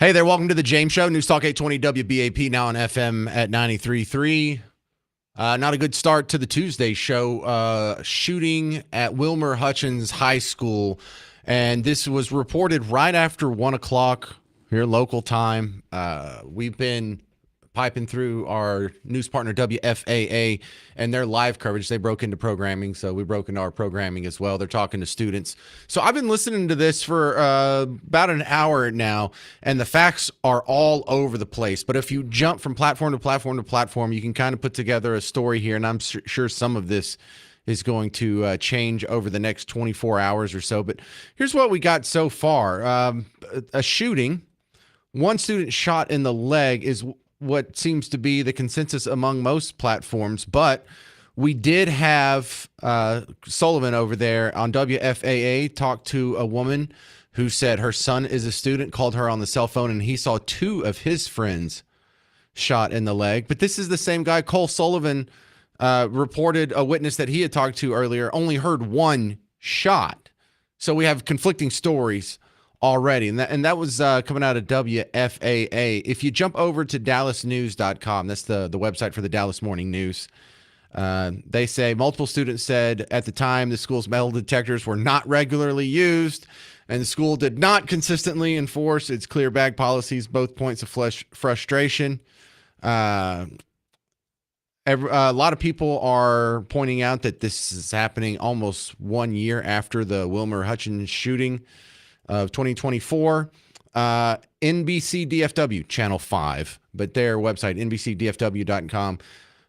Hey there, welcome to the James Show. News Talk 820 WBAP, now on FM at 93.3. Not a good start to the Tuesday show. Shooting at Wilmer Hutchins High School. And this was reported right after 1 o'clock here local time. We've been piping through our news partner WFAA and their live coverage. They broke into programming, so we broke into our programming as well. They're talking to students. So I've been listening to this for about an hour now, and the facts are all over the place. But if you jump from platform to platform to platform, you can kind of put together a story here, and I'm sure some of this is going to change over the next 24 hours or so. But here's what we got so far. A shooting. One student shot in the leg is what seems to be the consensus among most platforms, but we did have Sullivan over there on WFAA talk to a woman who said her son is a student, called her on the cell phone, and he saw two of his friends shot in the leg. But this is the same guy. Cole Sullivan reported a witness that he had talked to earlier only heard one shot. So we have conflicting stories already, and that was coming out of WFAA. If you jump over to dallasnews.com, that's the website for the Dallas Morning News, they say multiple students said at the time the school's metal detectors were not regularly used, and the school did not consistently enforce its clear bag policies, both points of frustration. A lot of people are pointing out that this is happening almost 1 year after the Wilmer Hutchins shooting of 2024. NBC DFW, Channel 5, but their website, NBCDFW.com,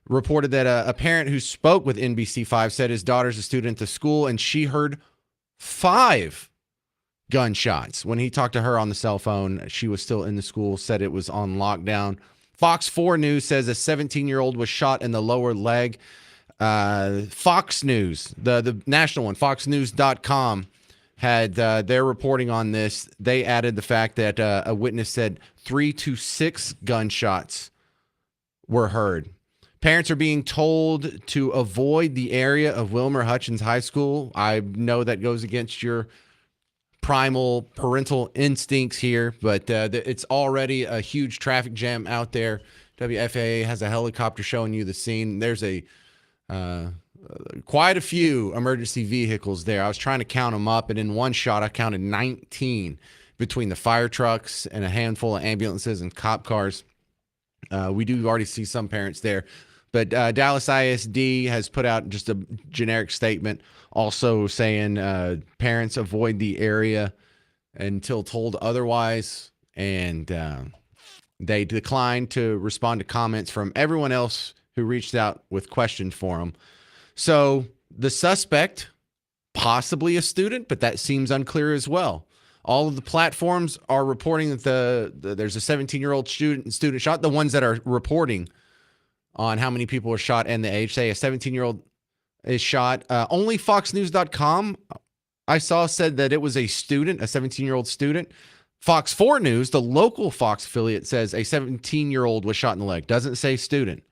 reported that a parent who spoke with NBC5 said his daughter's a student at the school, and she heard 5 gunshots. When he talked to her on the cell phone, she was still in the school, said it was on lockdown. Fox 4 News says a 17-year-old was shot in the lower leg. Fox News, the national one, foxnews.com, had their reporting on this. They added the fact that a witness said 3 to 6 gunshots were heard. Parents are being told to avoid the area of Wilmer Hutchins High School. I know that goes against your primal parental instincts here, but it's already a huge traffic jam out there. WFAA has a helicopter showing you the scene. There's quite a few emergency vehicles there. I was trying to count them up, and in one shot, I counted 19 between the fire trucks and a handful of ambulances and cop cars. We do already see some parents there, but Dallas ISD has put out just a generic statement also saying parents avoid the area until told otherwise, and they declined to respond to comments from everyone else who reached out with questions for them. So the suspect, possibly a student, but that seems unclear as well. All of the platforms are reporting that there's a 17-year-old student shot. The ones that are reporting on how many people were shot and the age say a 17-year-old is shot. Only FoxNews.com I saw said that it was a student, a 17-year-old student. Fox 4 News, the local Fox affiliate, says a 17-year-old was shot in the leg. Doesn't say student.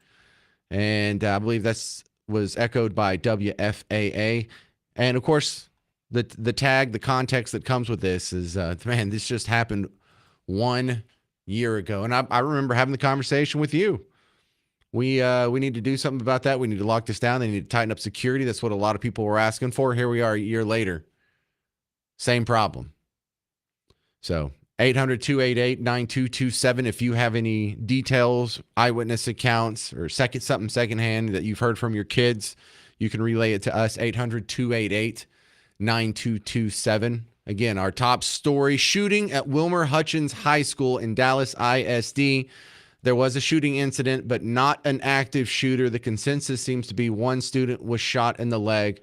And I believe that's was echoed by WFAA. And of course, the tag, the context that comes with this is, man, this just happened 1 year ago. And I remember having the conversation with you. We need to do something about that. We need to lock this down. They need to tighten up security. That's what a lot of people were asking for. Here we are a year later. Same problem. So 800-288-9227. If you have any details, eyewitness accounts, or secondhand that you've heard from your kids, you can relay it to us, 800-288-9227. Again, our top story, shooting at Wilmer Hutchins High School in Dallas ISD. There was a shooting incident, but not an active shooter. The consensus seems to be one student was shot in the leg.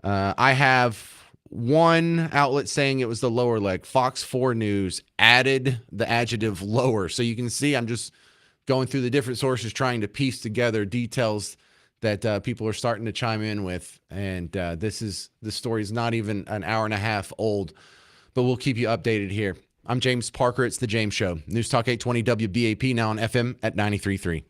I have one outlet saying it was the lower leg. Fox 4 News added the adjective lower. So you can see I'm just going through the different sources trying to piece together details that people are starting to chime in with. And this story is not even an hour and a half old, but we'll keep you updated here. I'm James Parker. It's The James Show. News Talk 820 WBAP, now on FM at 93.3.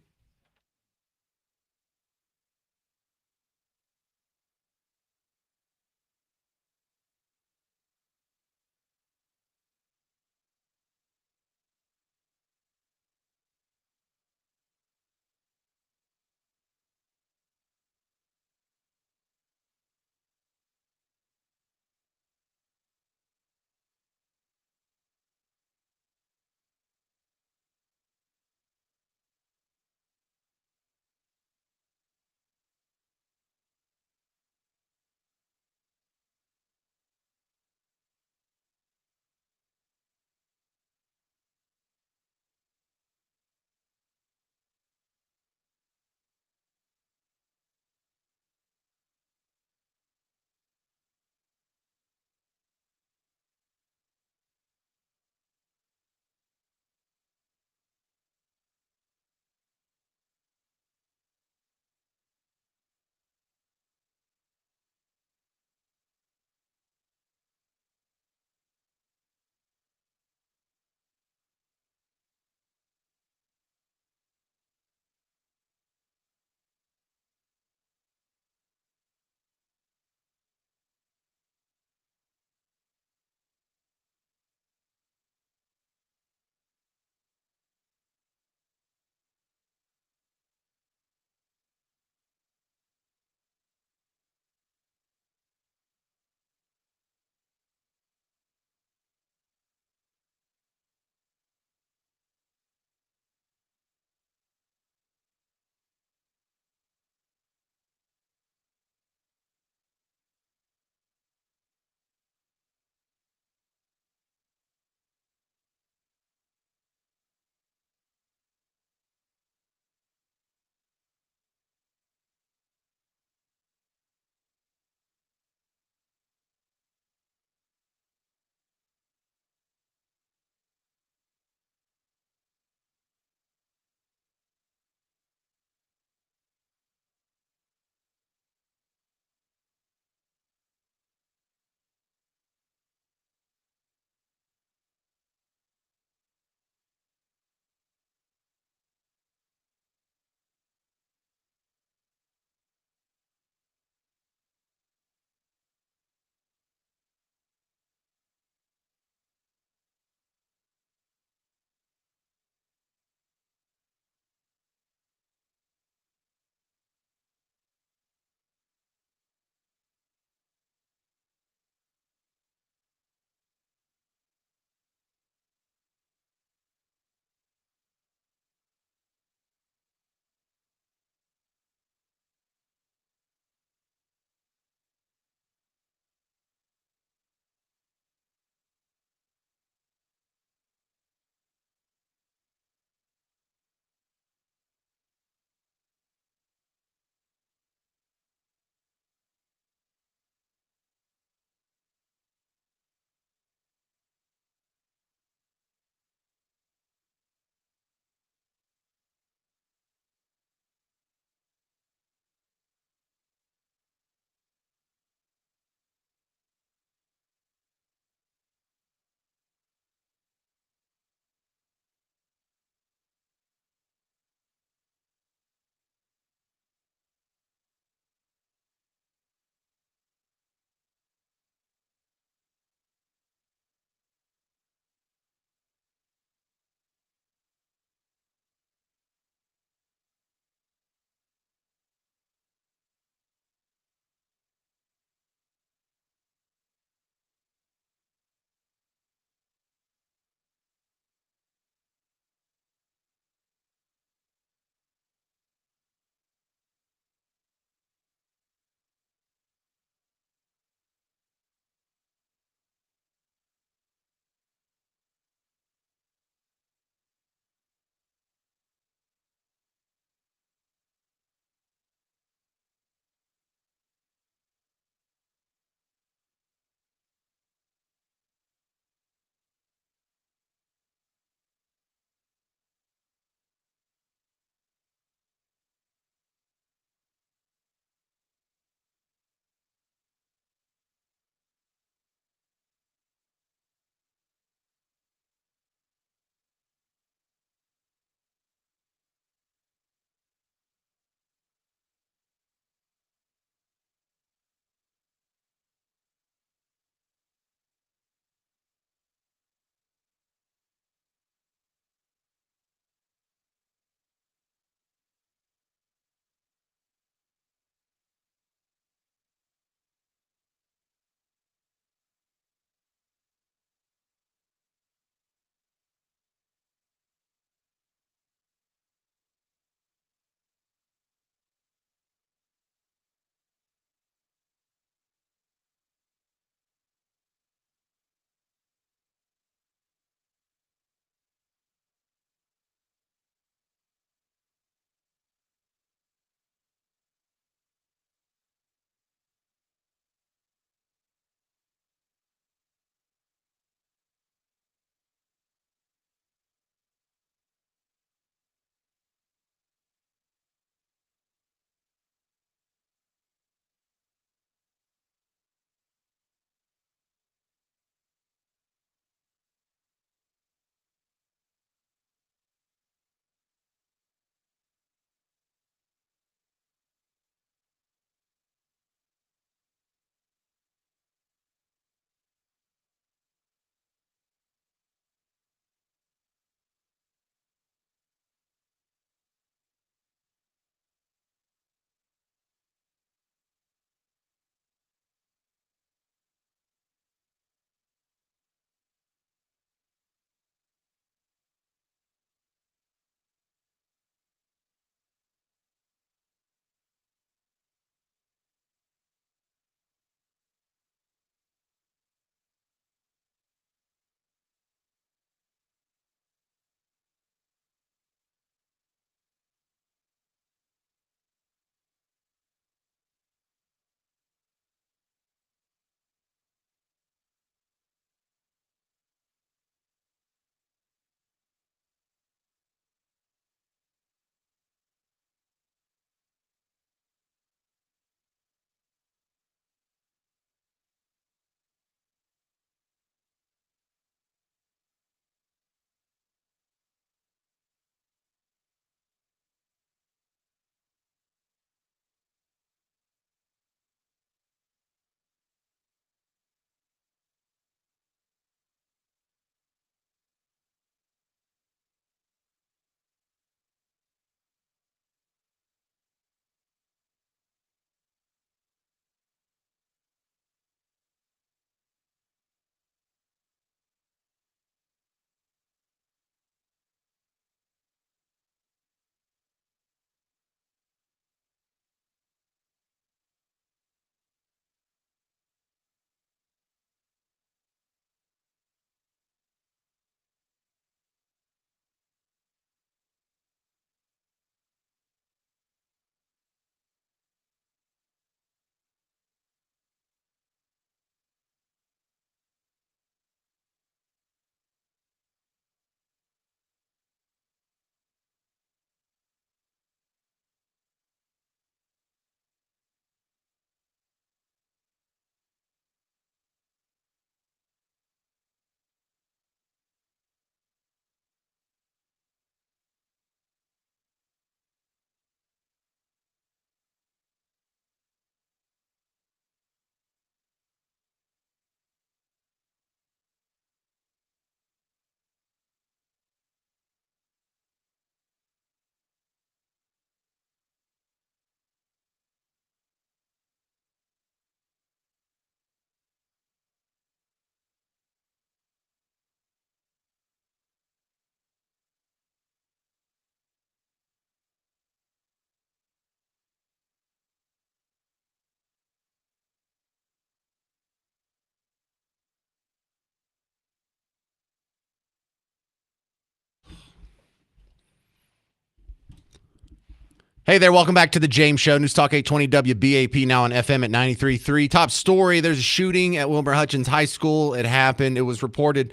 Hey there, welcome back to the James Show. News Talk 820 WBAP, now on FM at 93.3. Top story, there's a shooting at Wilmer Hutchins High School. It happened. It was reported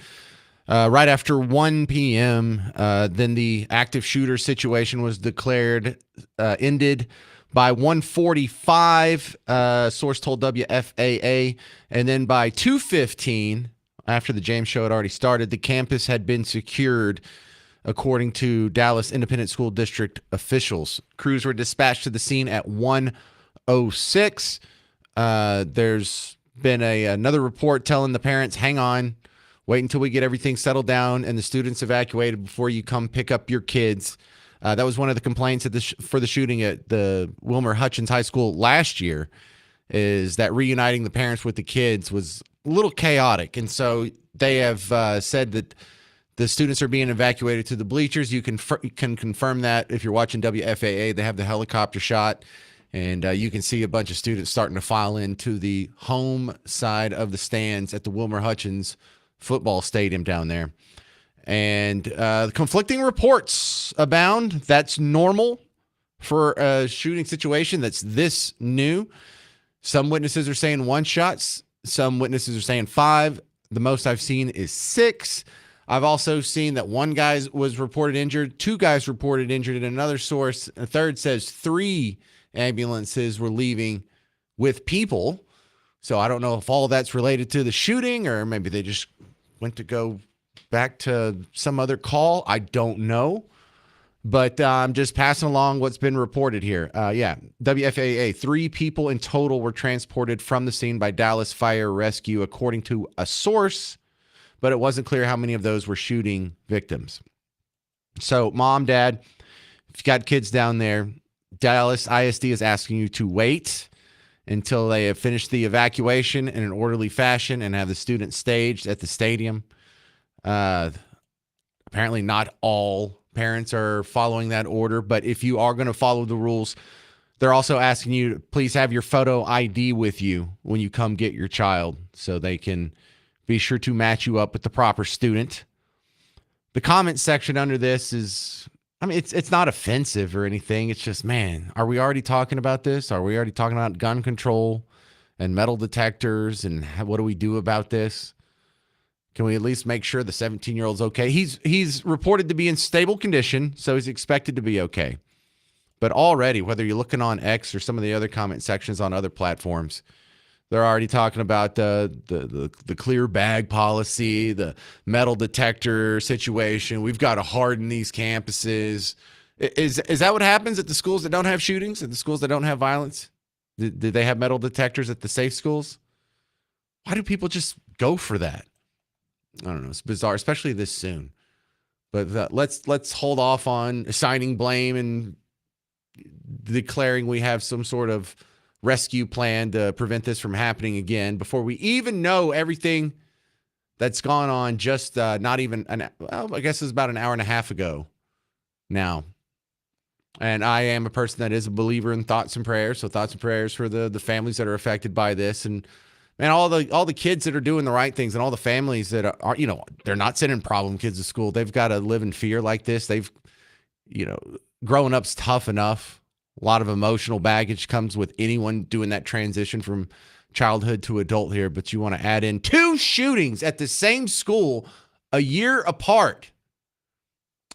right after 1 p.m. Then the active shooter situation was declared ended by 1:45, source told WFAA. And then by 2:15, after the James Show had already started, the campus had been secured, according to Dallas Independent School District officials. Crews were dispatched to the scene at 1:06. There's been another report telling the parents, hang on, wait until we get everything settled down and the students evacuated before you come pick up your kids. That was one of the complaints for the shooting at the Wilmer Hutchins High School last year, is that reuniting the parents with the kids was a little chaotic. And so they have said that the students are being evacuated to the bleachers. You can confirm that if you're watching WFAA. They have the helicopter shot, and you can see a bunch of students starting to file into the home side of the stands at the Wilmer Hutchins football stadium down there. And conflicting reports abound. That's normal for a shooting situation that's this new. Some witnesses are saying 1 shot. Some witnesses are saying 5. The most I've seen is 6. I've also seen that 1 guy was reported injured, 2 guys reported injured, and another source, a third, says 3 ambulances were leaving with people. So I don't know if all that's related to the shooting, or maybe they just went to go back to some other call. I don't know. But I'm just passing along what's been reported here. WFAA, 3 people in total were transported from the scene by Dallas Fire Rescue, according to a source, but it wasn't clear how many of those were shooting victims. So, Mom, Dad, if you got kids down there, Dallas ISD is asking you to wait until they have finished the evacuation in an orderly fashion and have the students staged at the stadium. Apparently not all parents are following that order, but if you are going to follow the rules, they're also asking you to please have your photo ID with you when you come get your child so they can be sure to match you up with the proper student. The comment section under this is, it's not offensive or anything. It's just, man, are we already talking about this? Are we already talking about gun control and metal detectors and what do we do about this? Can we at least make sure the 17-year-old's okay? He's reported to be in stable condition, so he's expected to be okay. But already, whether you're looking on X or some of the other comment sections on other platforms, they're already talking about the clear bag policy, the metal detector situation. We've got to harden these campuses. Is that what happens at the schools that don't have shootings, at the schools that don't have violence? Did they have metal detectors at the safe schools? Why do people just go for that? I don't know. It's bizarre, especially this soon. But let's hold off on assigning blame and declaring we have some sort of rescue plan to prevent this from happening again before we even know everything that's gone on just not even I guess it was about an hour and a half ago now. And I am a person that is a believer in thoughts and prayers. So thoughts and prayers for the families that are affected by this. And man, all the kids that are doing the right things and all the families that are, they're not sending problem kids to school. They've got to live in fear like this. They've, growing up's tough enough. A lot of emotional baggage comes with anyone doing that transition from childhood to adult here. But you want to add in 2 shootings at the same school a year apart.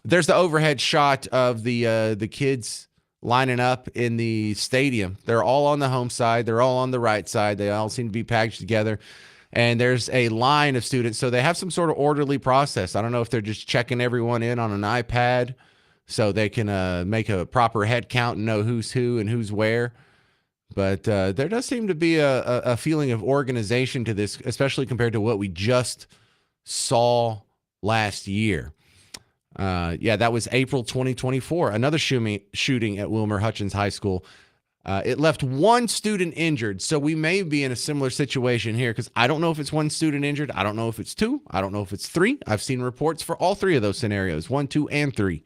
There's the overhead shot of the kids lining up in the stadium. They're all on the home side. They're all on the right side. They all seem to be packaged together. And there's a line of students. So they have some sort of orderly process. I don't know if they're just checking everyone in on an iPad so they can make a proper head count and know who's who and who's where. But there does seem to be a feeling of organization to this, especially compared to what we just saw last year. That was April 2024. Another shooting at Wilmer Hutchins High School. It left 1 student injured, so we may be in a similar situation here because I don't know if it's 1 student injured. I don't know if it's 2. I don't know if it's 3. I've seen reports for all 3 of those scenarios, 1, 2, and 3.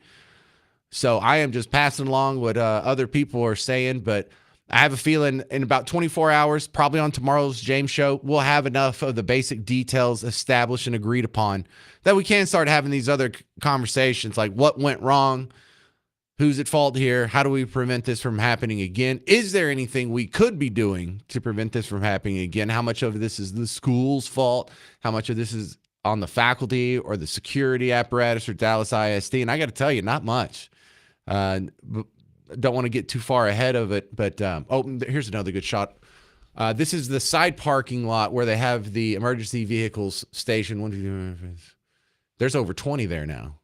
So I am just passing along what other people are saying, but I have a feeling in about 24 hours, probably on tomorrow's James Show, we'll have enough of the basic details established and agreed upon that we can start having these other conversations, like what went wrong, Who's at fault here? How do we prevent this from happening again? Is there anything we could be doing to prevent this from happening again? How much of this is the school's fault? How much of this is on the faculty or the security apparatus or Dallas ISD? And I got to tell you, not much. Don't want to get too far ahead of it, but here's another good shot. This is the side parking lot where they have the emergency vehicles station. There's over 20 there now.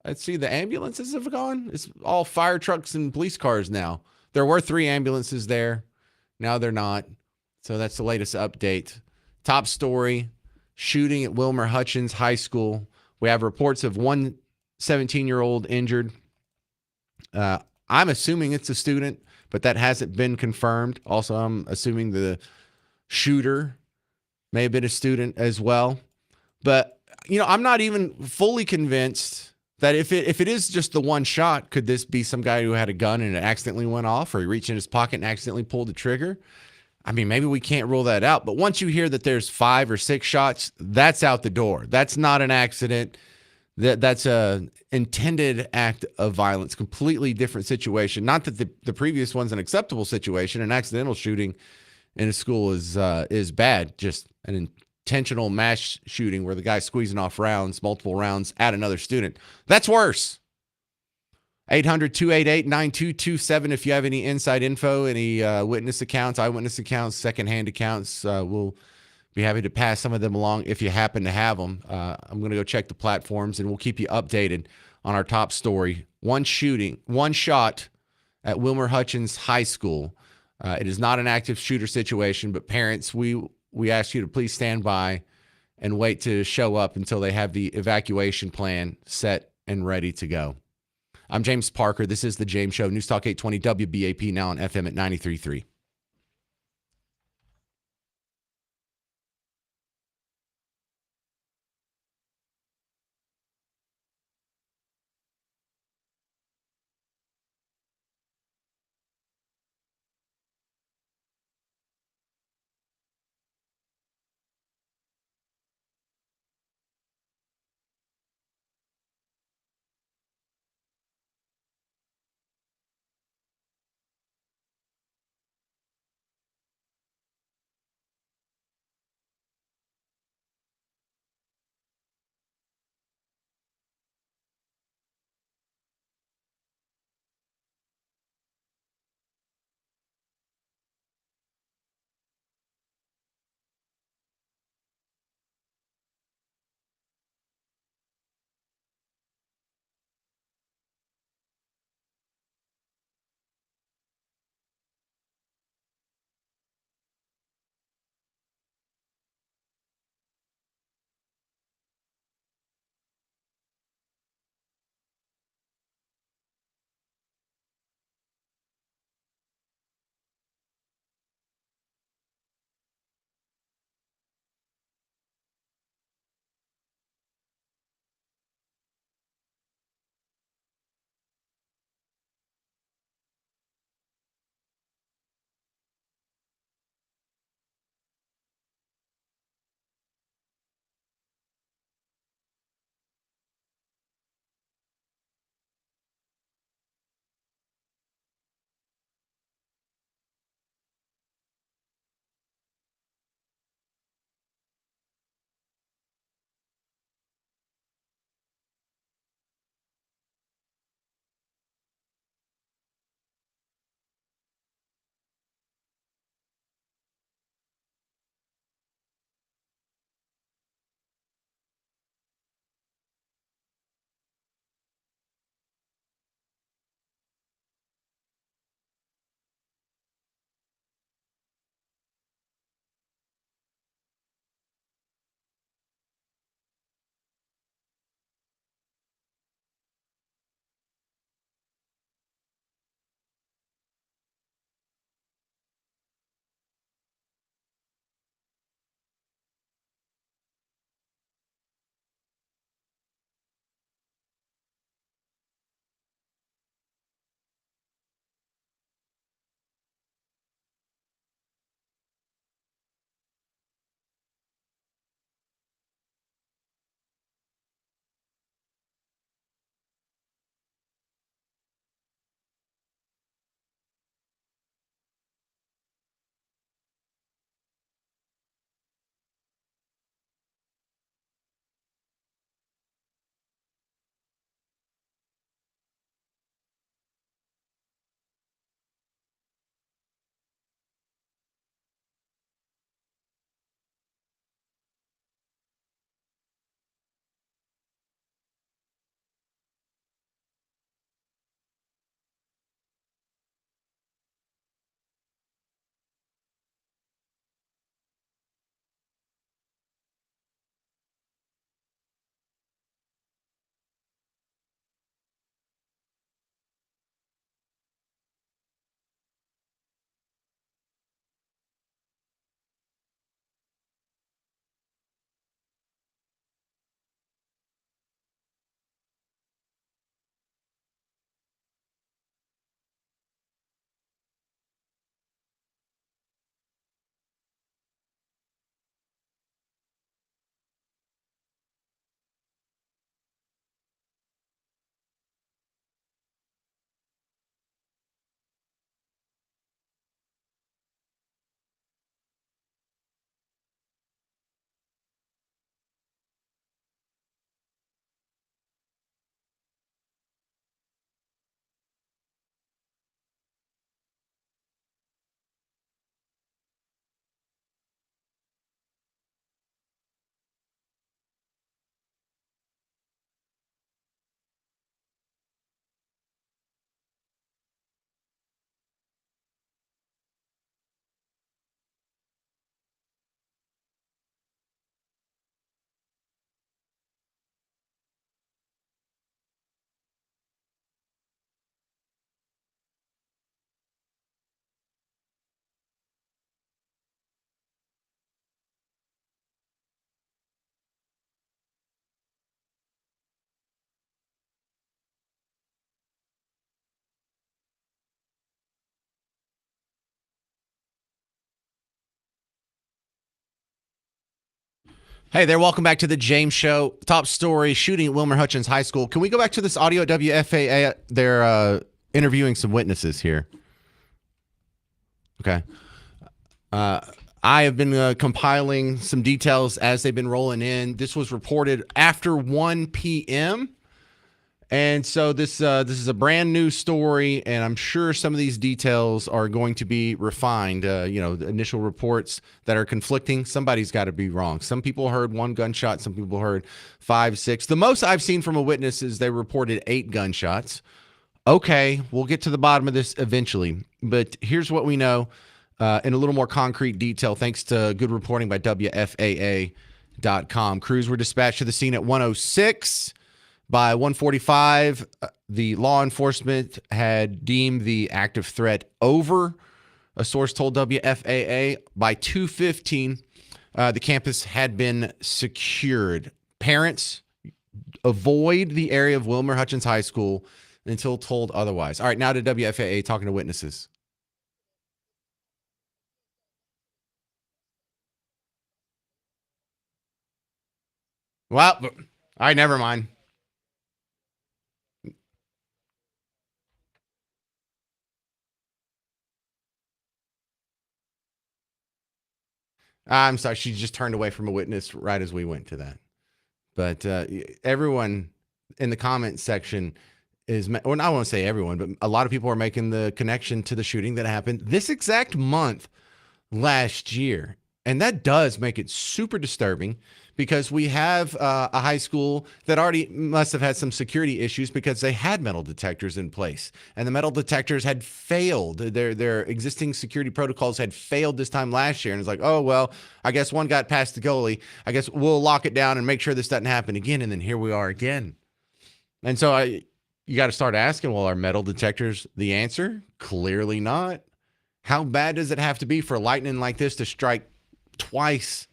Let's see, the ambulances have gone. It's all fire trucks and police cars now. There were 3 ambulances there. Now they're not. So that's the latest update. Top story, shooting at Wilmer Hutchins High School. We have reports of one 17-year-old injured. I'm assuming it's a student, but that hasn't been confirmed. Also, I'm assuming the shooter may have been a student as well. But, I'm not even fully convinced that if it is just the one shot, could this be some guy who had a gun and it accidentally went off, or he reached in his pocket and accidentally pulled the trigger? I mean, maybe we can't rule that out. But once you hear that there's 5 or 6 shots, that's out the door. That's not an accident. That's a intended act of violence, completely different situation. Not that the previous one's an acceptable situation. An accidental shooting in a school is bad. Just an intentional mass shooting where the guy's squeezing off multiple rounds at another student. That's worse. 800-288-9227 if you have any inside info, any witness accounts, eyewitness accounts, secondhand accounts. We'll be happy to pass some of them along if you happen to have them. I'm going to go check the platforms, and we'll keep you updated on our top story. One shot at Wilmer Hutchins High School. It is not an active shooter situation, but parents, we ask you to please stand by and wait to show up until they have the evacuation plan set and ready to go. I'm James Parker. This is The James Show. News Talk 820 WBAP, now on FM at 93.3. Hey there, welcome back to the James Show. Top story, shooting at Wilmer Hutchins High School. Can we go back to this audio at WFAA? They're interviewing some witnesses here. Okay. I have been compiling some details as they've been rolling in. This was reported after 1 p.m., and so this is a brand new story, and I'm sure some of these details are going to be refined. The initial reports that are conflicting, somebody's got to be wrong. Some people heard 1 gunshot, some people heard 5, 6. The most I've seen from a witness is they reported 8 gunshots. Okay, we'll get to the bottom of this eventually, but here's what we know in a little more concrete detail, thanks to good reporting by WFAA.com. Crews were dispatched to the scene at 1:06. By 1:45, the law enforcement had deemed the active threat over. A source told WFAA by 2:15, the campus had been secured. Parents, avoid the area of Wilmer Hutchins High School until told otherwise. All right, now to WFAA talking to witnesses. Well, all right, never mind. I'm sorry, she just turned away from a witness right as we went to that. But everyone in the comment section is, well, I won't say everyone, but a lot of people are making the connection to the shooting that happened this exact month last year. And that does make it super disturbing because we have a high school that already must have had some security issues because they had metal detectors in place. And the metal detectors had failed. Their existing security protocols had failed this time last year. And it's like, oh, well, I guess one got past the goalie. I guess we'll lock it down and make sure this doesn't happen again. And then here we are again. And so you got to start asking, well, are metal detectors the answer? Clearly not. How bad does it have to be for lightning like this to strike twice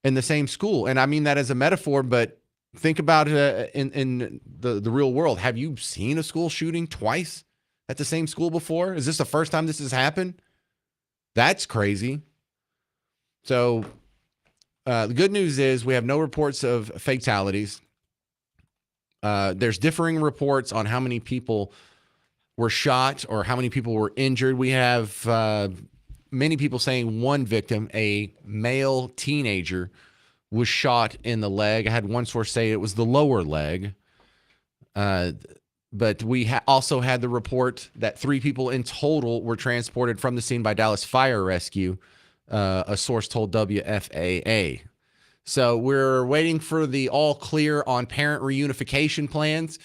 in the same school? And I mean that as a metaphor, but think about it in the real world. Have you seen a school shooting twice at the same school before? Is this the first time this has happened? That's crazy. So the good news is we have no reports of fatalities. There's differing reports on how many people were shot or how many people were injured. We have many people saying one victim, a male teenager, was shot in the leg. I had one source say it was the lower leg. But we also had the report that 3 people in total were transported from the scene by Dallas Fire Rescue, a source told WFAA. So we're waiting for the all clear on parent reunification plans.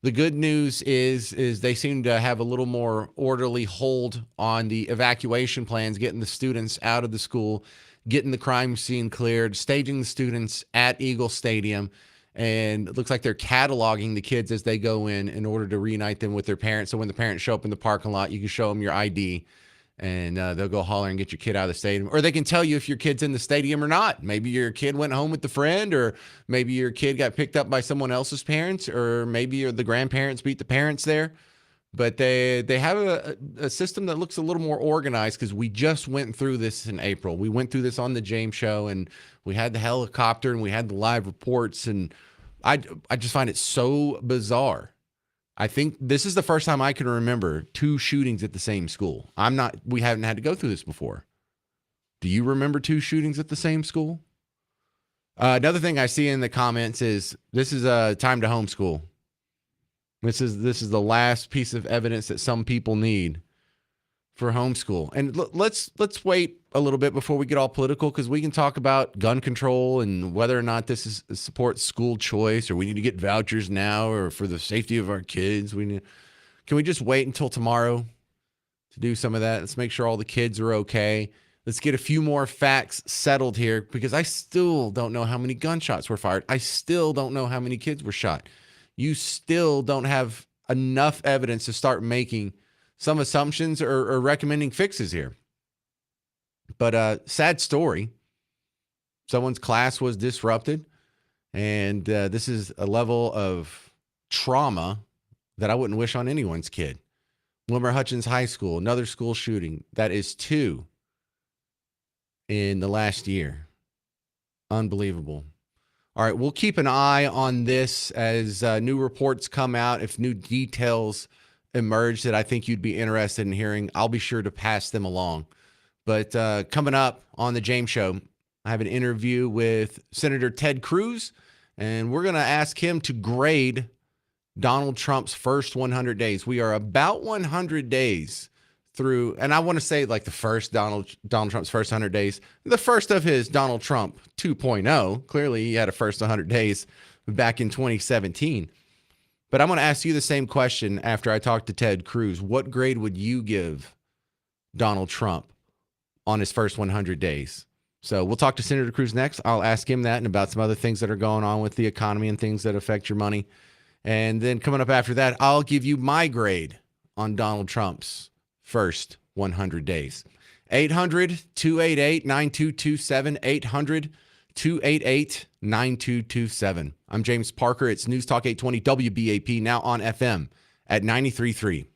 The good news is they seem to have a little more orderly hold on the evacuation plans, getting the students out of the school, getting the crime scene cleared, staging the students at Eagle Stadium. And it looks like they're cataloging the kids as they go in order to reunite them with their parents. So when the parents show up in the parking lot, you can show them your ID and they'll go holler and get your kid out of the stadium. Or they can tell you if your kid's in the stadium or not. Maybe your kid went home with the friend, or maybe your kid got picked up by someone else's parents, or maybe the grandparents beat the parents there. But they have a system that looks a little more organized because we just went through this in April. We went through this on the James Show, and we had the helicopter, and we had the live reports, and I just find it so bizarre. I think this is the first time I can remember 2 shootings at the same school. We haven't had to go through this before. Do you remember 2 shootings at the same school? Another thing I see in the comments is this is a time to homeschool. This is the last piece of evidence that some people need for homeschool. And let's wait a little bit before we get all political, because we can talk about gun control and whether or not this supports school choice, or we need to get vouchers now, or for the safety of our kids. Can we just wait until tomorrow to do some of that? Let's make sure all the kids are okay. Let's get a few more facts settled here, because I still don't know how many gunshots were fired. I still don't know how many kids were shot. You still don't have enough evidence to start making some assumptions or recommending fixes here. But sad story. Someone's class was disrupted, and this is a level of trauma that I wouldn't wish on anyone's kid. Wilmer Hutchins High School, another school shooting. That is 2 in the last year. Unbelievable. All right, we'll keep an eye on this as new reports come out. If new details emerge that I think you'd be interested in hearing, I'll be sure to pass them along. But coming up on the James Show, I have an interview with Senator Ted Cruz, and we're going to ask him to grade Donald Trump's first 100 days. We are about 100 days through, and I want to say like the first Donald Trump's first 100 days, the first of his Donald Trump 2.0. Clearly, he had a first 100 days back in 2017. But I'm going to ask you the same question after I talk to Ted Cruz. What grade would you give Donald Trump on his first 100 days? So we'll talk to Senator Cruz next. I'll ask him that and about some other things that are going on with the economy and things that affect your money. And then coming up after that, I'll give you my grade on Donald Trump's first 100 days. 800-288-9227, 800-288-9227. I'm James Parker. It's News Talk 820 WBAP, now on FM at 93.3.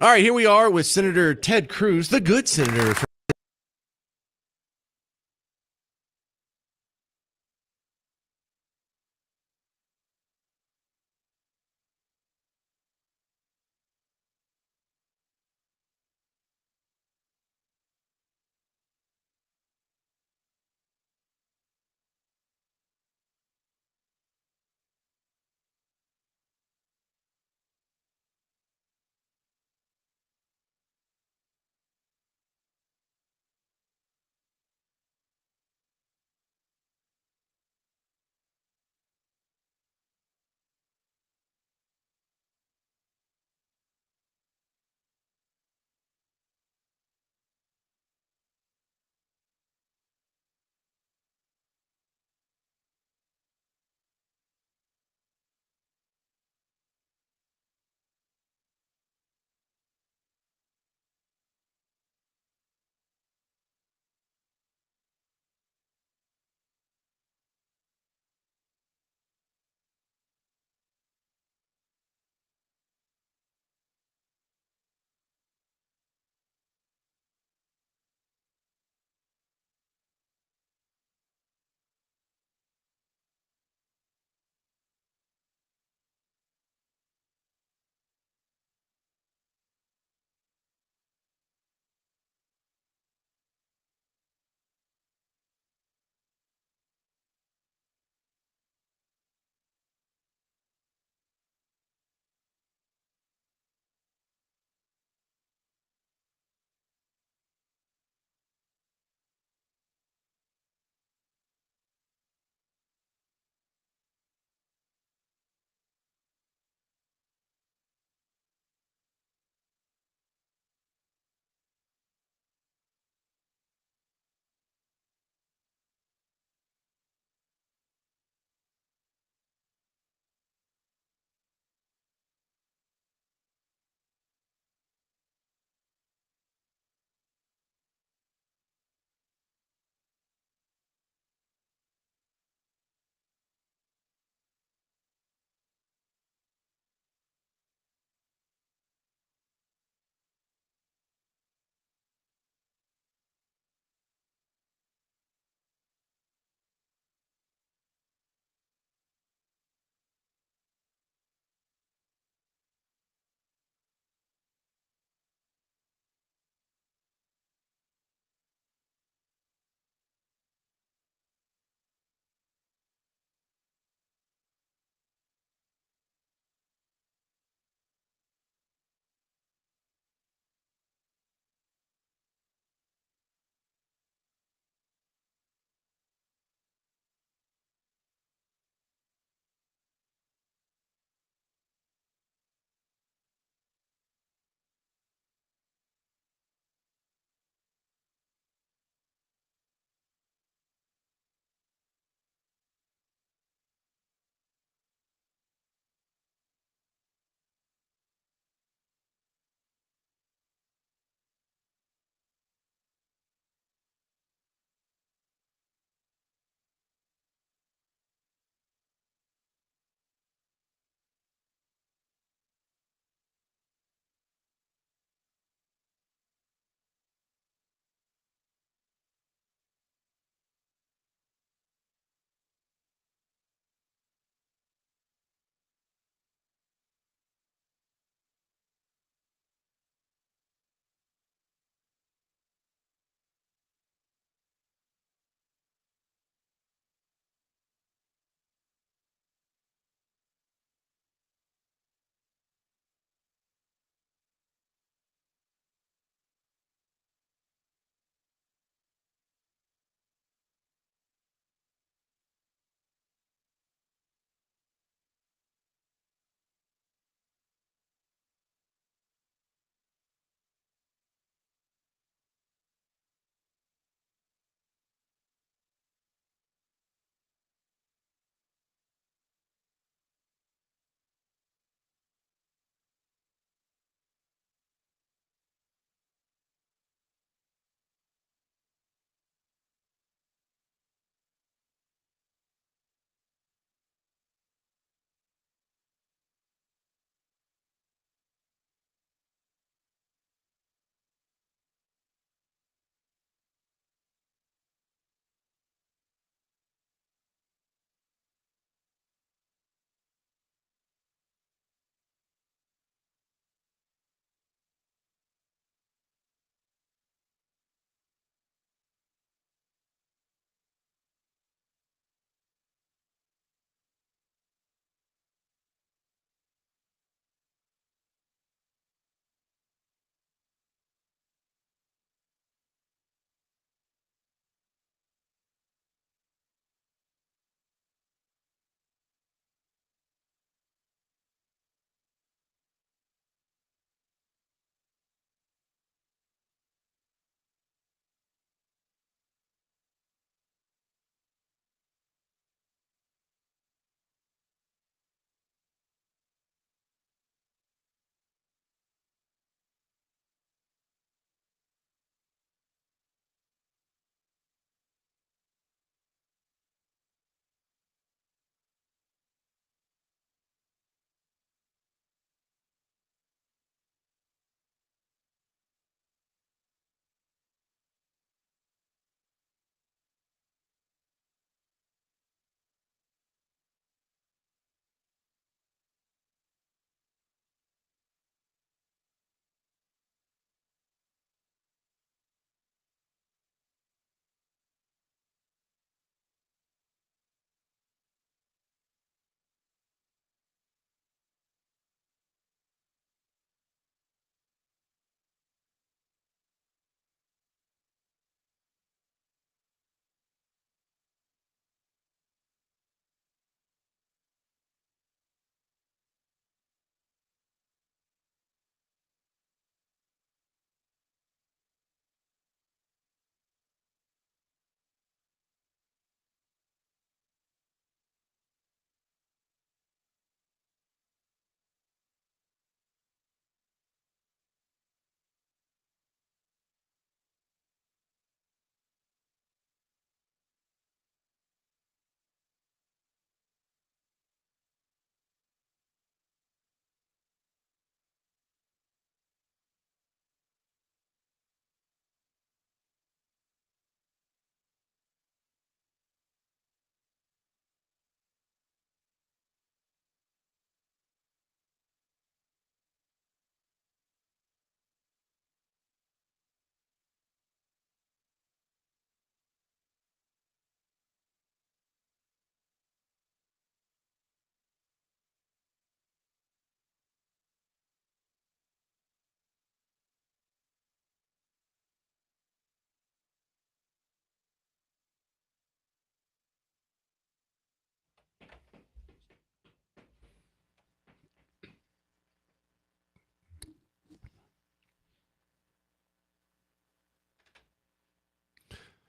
All right, here we are with Senator Ted Cruz, the good senator.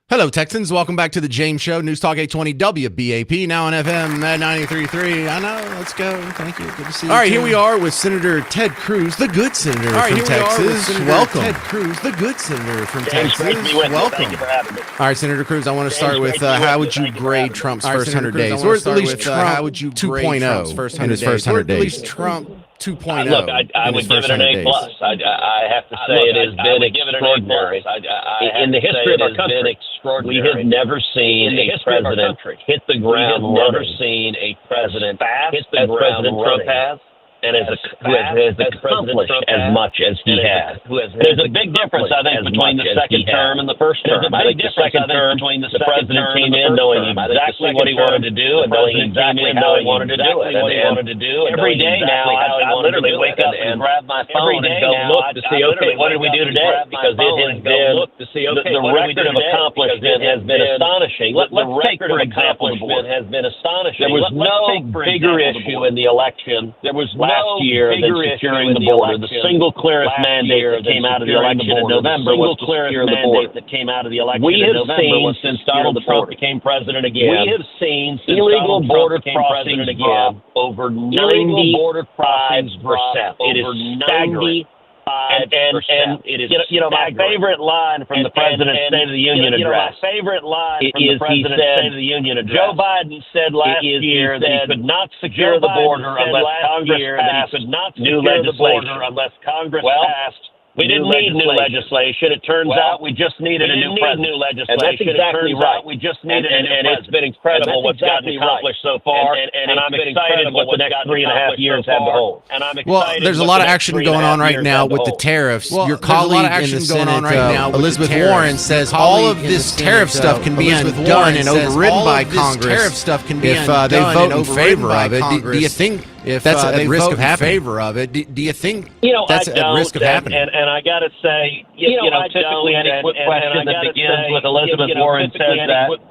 Hello, Texans. Welcome back to the James Show. News Talk 820 WBAP, now on FM at 93.3. I know. Let's go. Thank you. Good to see you. All right, here we are with Senator Ted Cruz, the good senator from Texas. Welcome. Ted Cruz, the good senator from Texas. Welcome. Thank you for having me. All right, Senator Cruz, I want to start with how would you grade Trump's first 100 days? Or at least Trump 2.0 in his first 100 days? Or at least Trump 2.0. Look, I would give it an A+. I have to say it has been extraordinary. In the history of our country, we have never seen a president hit the ground running. Never seen a president hit the ground President Trump has. And who has accomplished as much as he has. There's a big difference, I think, between the second term and the first term. I think the second term, the president came in knowing exactly what he wanted to do and knowing exactly how he wanted to do it. Every day now, I literally wake up and grab my phone and go look to see, okay, what did we do today? Because it has been, the record of accomplishment has been astonishing. The record of accomplishment has been astonishing. There was no bigger issue in the election. There was last year than securing the border. The single clearest mandate that came out of the election in November was to secure the border. We have seen since Donald Trump became president again, illegal border crossings again over 95%. It is staggering. And it is, my favorite line from the President's State of the Union address. Joe Biden said last year that he could not secure the border unless Congress passed new legislation. We didn't need new legislation. It turns out we just needed a new president. And that's exactly right. We just needed a new president. And it's been incredible what's gotten accomplished so far. And I'm excited what the next 3.5 years have to hold. Well, there's a lot of action going on right now with the tariffs. Your colleague in the Senate, Elizabeth Warren, says all of this tariff stuff can be undone and overridden by Congress if they vote in favor of it. Do you think that's at risk of happening? Do you think that's at risk of happening? And I got to say, typically any quick question that begins with Elizabeth Warren says that. You're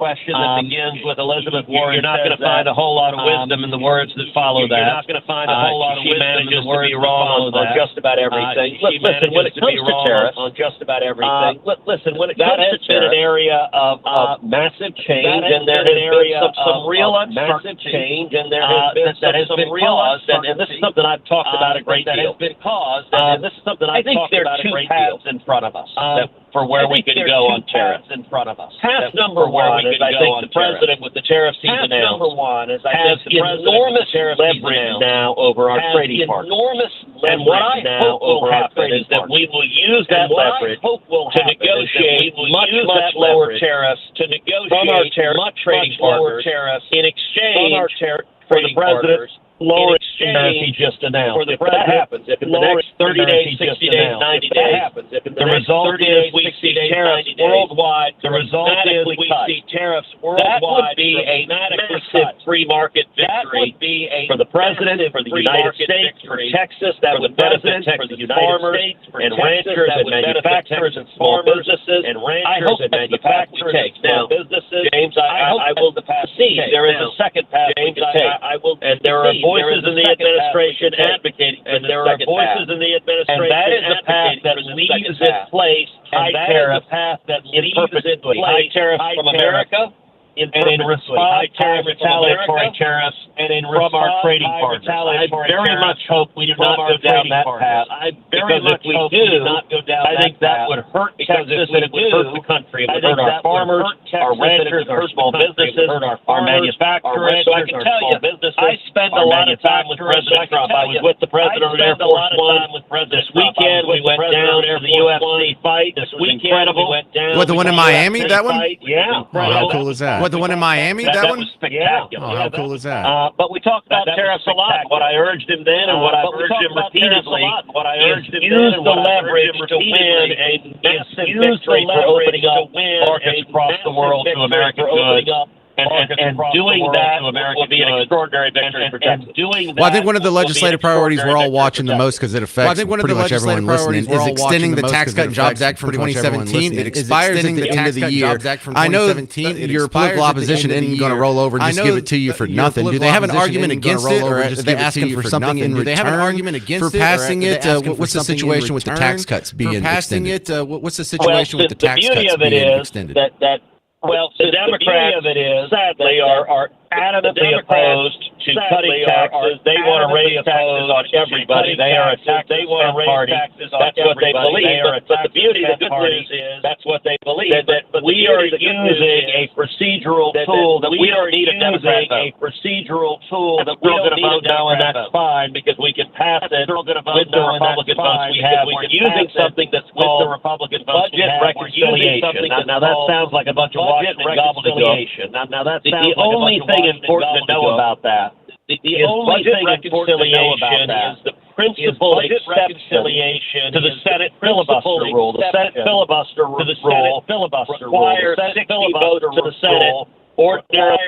not going to find a whole lot of wisdom in the words that follow that. You're not going to find a whole lot of wisdom in the words that follow that. On just about everything. Listen, when it comes to tariffs, on just about everything. Listen, when it comes to tariffs, an area of massive change, and there has been some real massive change, and there has been some real. And this is something I've talked about a great deal. And this is something I think there are two paths in front of us for where we could go on tariffs. Path number one is I think the president with the tariffs he's announced has enormous leverage now over our trading partners. And what I hope will happen is that we will use that leverage to negotiate much lower tariffs from our trading partners in exchange for the president's lower exchange he just announced. If that happens, if in the next 30 days, 60 days, 90 days, the result is we see tariffs worldwide, that would be a massive free market victory for the president, for the United States, for Texas. That would benefit Texas farmers and ranchers and manufacturers and small businesses and ranchers and manufacturers and small businesses. James, I will see there is a second path we can take, and there are voices in the administration advocating for the second path. And that is the path that leaves in place high tariffs in perpetuity. High tariffs from America, and in response, retaliatory tariffs from our trading partners. I very much hope we do not go down that path. Because if we do, I think that would hurt Texas and it would hurt the country. It would hurt our farmers, our ranchers, our small businesses, our manufacturers. So I can tell you, I spend a lot of time with President Trump. I was with the President of Air Force One. This weekend, we went down for the UFC fight. This weekend, we went down. What, the one in Miami? That one? Yeah. Oh, how cool is that? What, the one in Miami? That one? Was spectacular. Oh, how cool is that? But we talked about tariffs a lot. What I urged him then and what I've urged him repeatedly is use the leverage to win a massive victory for opening up markets across the world to American goods. And doing that will be an extraordinary victory for Texas. Well, I think one of the legislative priorities we're all watching the most because it affects pretty much everyone listening is extending the Tax Cut and Jobs Act from 2017. It expires at the end of the year. I know your political opposition isn't going to roll over and just give it to you for nothing. Do they have an argument against it, or are they asking for something in return for passing it? What's the situation with the tax cuts being extended? What's the situation with the tax cuts being extended? Well, the Democrats of it is, sadly, are adamantly opposed to cutting taxes. They want to raise taxes on everybody. They are a tax party. That's what they believe. But the beauty, the good news is that's what they believe. That we are using a procedural tool that we don't need a Democrat vote. A procedural tool that we don't need a no, and that's fine because we can pass it with the Republican votes we have. We're using something that's called the Republican budget reconciliation. Now that sounds like a bunch of Washington gobbledygook. Now that sounds the only thing important to know about that. The only thing important to know about that is the principle reconciliation to the Senate filibuster rule. The Senate filibuster rule requires 60 votes to the Senate. Ordinary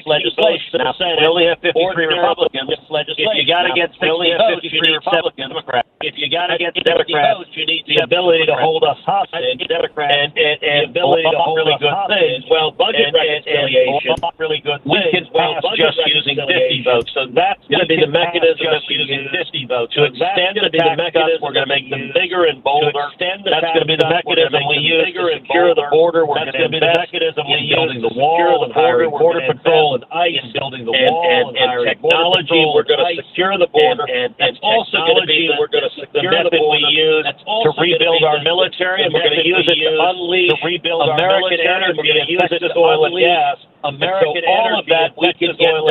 legislation. Now, we only have 53 Republicans. If you got to get 60 votes, you need Democrats. If you got to get Democrats, you need the ability to hold us hostage. And the ability to hold really good things. Well, budget reconciliation. Really good things. We can pass just using 50 votes. So that's going to be the mechanism of using 50 votes. To extend the tax cuts, we're going to make them bigger and bolder. That's going to be the mechanism we use to secure the border. We're going to be the mechanism we use building the wall and hiring border patrol and ICE and building the wall and technology. We're going to secure the border, and it's also going to be we're going to secure the border we use to rebuild our military, and we're going to use it to unleash American energy. We're going to use it to oil and gas. American all of that we can get done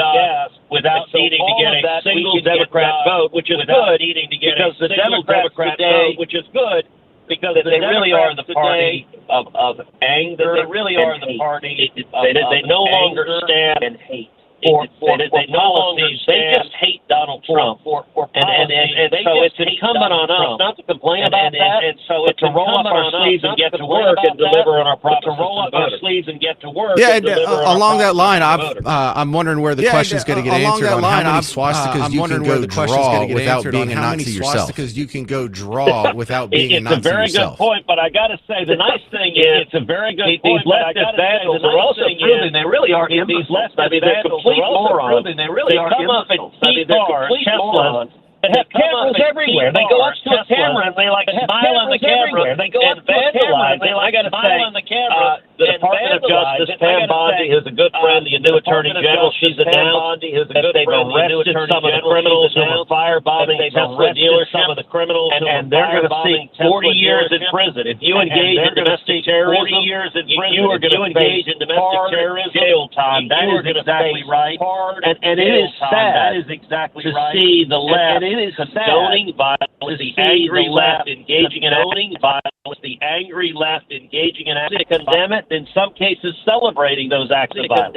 without needing to get a single Democrat vote, which is good because the Democrats today, which is good. Because they really are the party of anger. They really are the party. They no longer stand and hate. They no longer they just hate Donald Trump. And so it's incumbent on us not to complain about that. And so it's to roll up our sleeves and get to work and deliver on our promises. To roll up our sleeves and get to work. Yeah, and along that line, I'm wondering where the question's going to get answered on how many swastikas you can go draw without being a Nazi yourself. You can go draw without being a Nazi yourself. It's a very good point, but I got to say the nice thing is it's a very good point. These leftist vandals are also proving they really are imbeciles. I mean, they're complete morons. They come up in T-cars, Teslas, that have cameras everywhere. They go up to a camera and they smile on the camera. They go up to a camera and they smile on the camera. The Department of Justice, Pam Bondi, who's a good friend, the new Attorney General, she's announced that they've arrested some of the criminals who were firebombing Tesla dealers, some of the criminals, and they're going to see 40 years in prison. If you engage in domestic terrorism, 40 years in prison. You are going to engage in domestic terrorism, jail time. That is exactly right. And it is sad to see the left condoning violence, the angry left engaging in violence, the angry left engaging in acts, to condemn it, in some cases celebrating those acts of violence.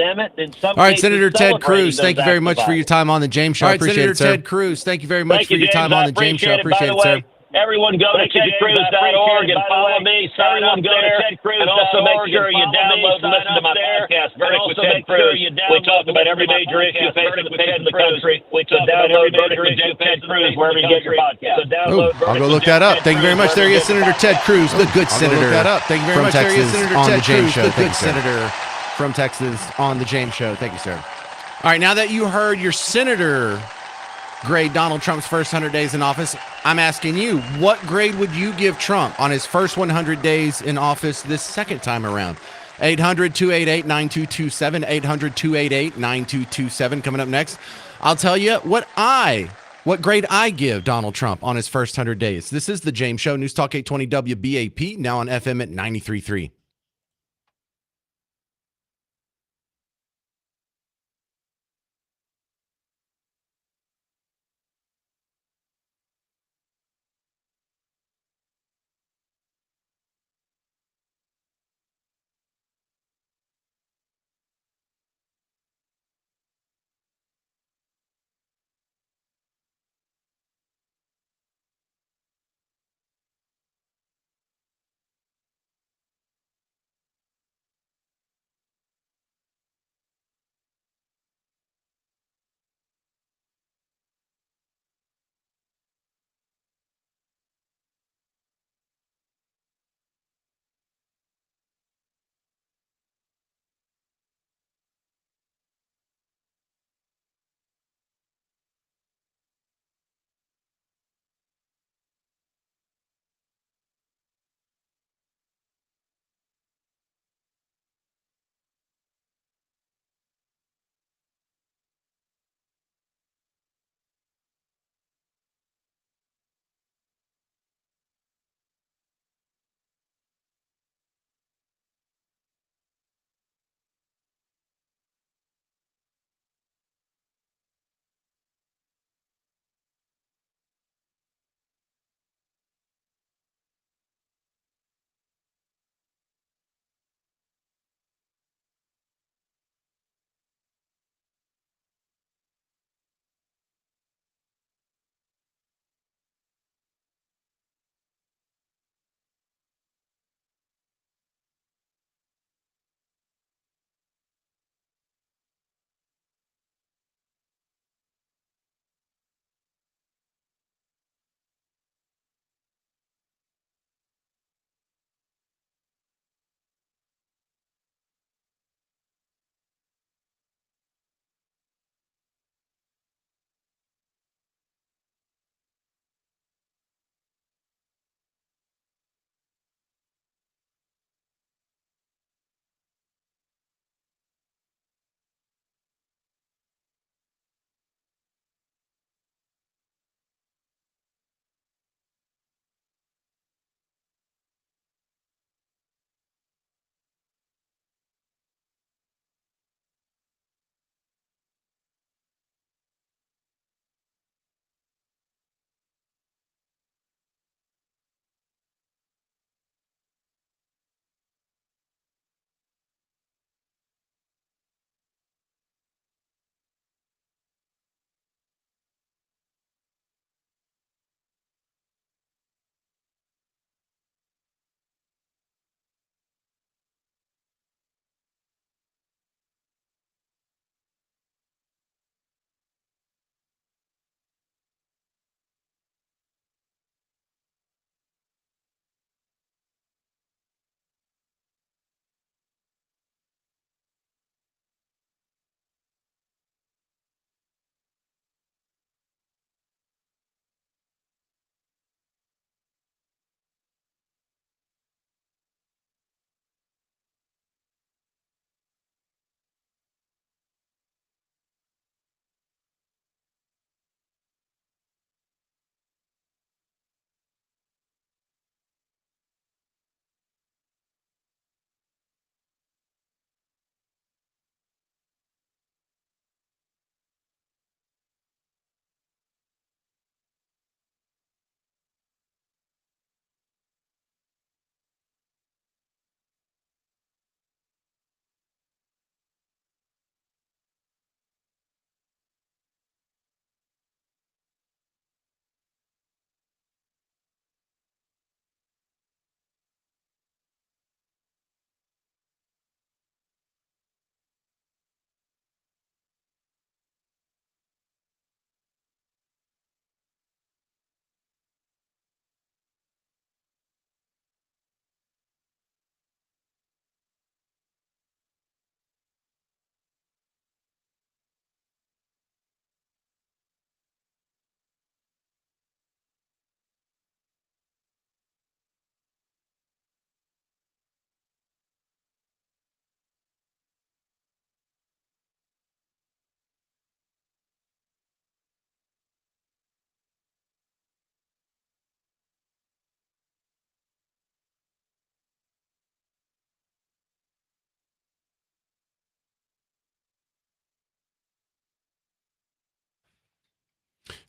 All right, Senator Ted Cruz, thank you very much for your time on the James Show. I appreciate it, sir. Senator Ted Cruz, thank you very much for your time on the James Show. I appreciate it, sir. Everyone go to tedcruz.org and follow me. Everyone go to tedcruz.org and also make sure you download and listen to my podcast, Verdict with Ted Cruz. We talk about every major issue facing the Ted in the country. So download Verdict with Ted Cruz wherever you get your podcast. I'll go look that up. Thank you very much. There he is, Senator Ted Cruz, the good senator from Texas on the James Show. The good senator from Texas on the James Show. Thank you, sir. All right, now that you heard your senator grade Donald Trump's first 100 days in office, I'm asking you, what grade would you give Trump on his first 100 days in office this second time around? 800-288-9227, 800-288-9227. Coming up next, I'll tell you what grade I give Donald Trump on his first 100 days. This is the James Show, News Talk 820 WBAP, now on FM at 93.3.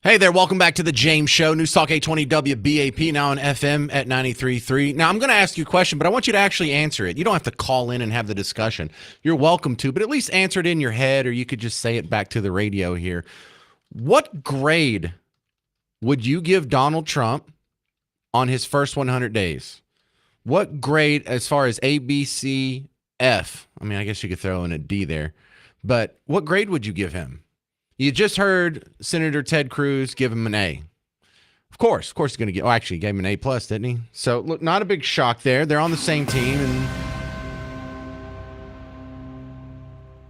Hey there, welcome back to the James Show. News Talk 820 WBAP, now on FM at 93.3. Now, I'm going to ask you a question, but I want you to actually answer it. You don't have to call in and have the discussion. You're welcome to, but at least answer it in your head, or you could just say it back to the radio here. What grade would you give Donald Trump on his first 100 days? What grade as far as A, B, C, F? I mean, I guess you could throw in a D there, but what grade would you give him? You just heard Senator Ted Cruz give him an A. Of course, he's going to get. Oh, actually, he gave him an A plus, didn't he? So, look, not a big shock there. They're on the same team. And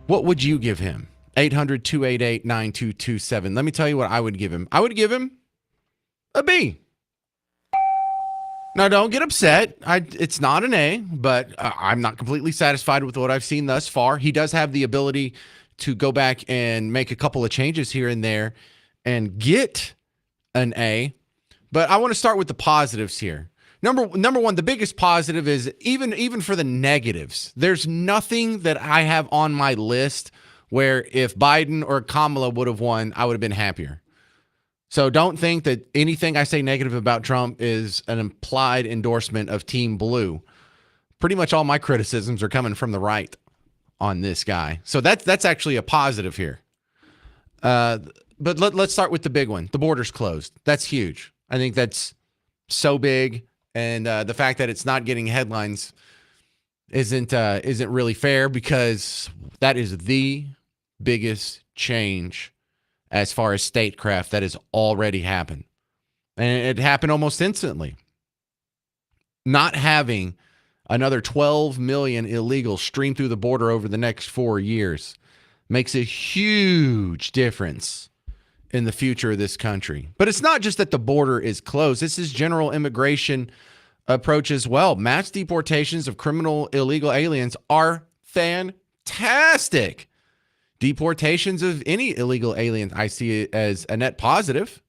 what would you give him? 800-288-9227. Let me tell you what I would give him. I would give him a B. Now, don't get upset. It's not an A, but I'm not completely satisfied with what I've seen thus far. He does have the ability to go back and make a couple of changes here and there and get an A. But I want to start with the positives here. Number one, the biggest positive is even for the negatives, there's nothing that I have on my list where if Biden or Kamala would have won, I would have been happier. So don't think that anything I say negative about Trump is an implied endorsement of Team Blue. Pretty much all my criticisms are coming from the right on this guy. So that's actually a positive here. But let's start with the big one. The border's closed. That's huge. I think that's so big. And the fact that it's not getting headlines isn't really fair, because that is the biggest change as far as statecraft that has already happened. And it happened almost instantly. Not having another 12 million illegals stream through the border over the next 4 years makes a huge difference in the future of this country. But it's not just that the border is closed. This is general immigration approach as well. Mass deportations of criminal illegal aliens are fantastic. Deportations of any illegal alien, I see it as a net positive.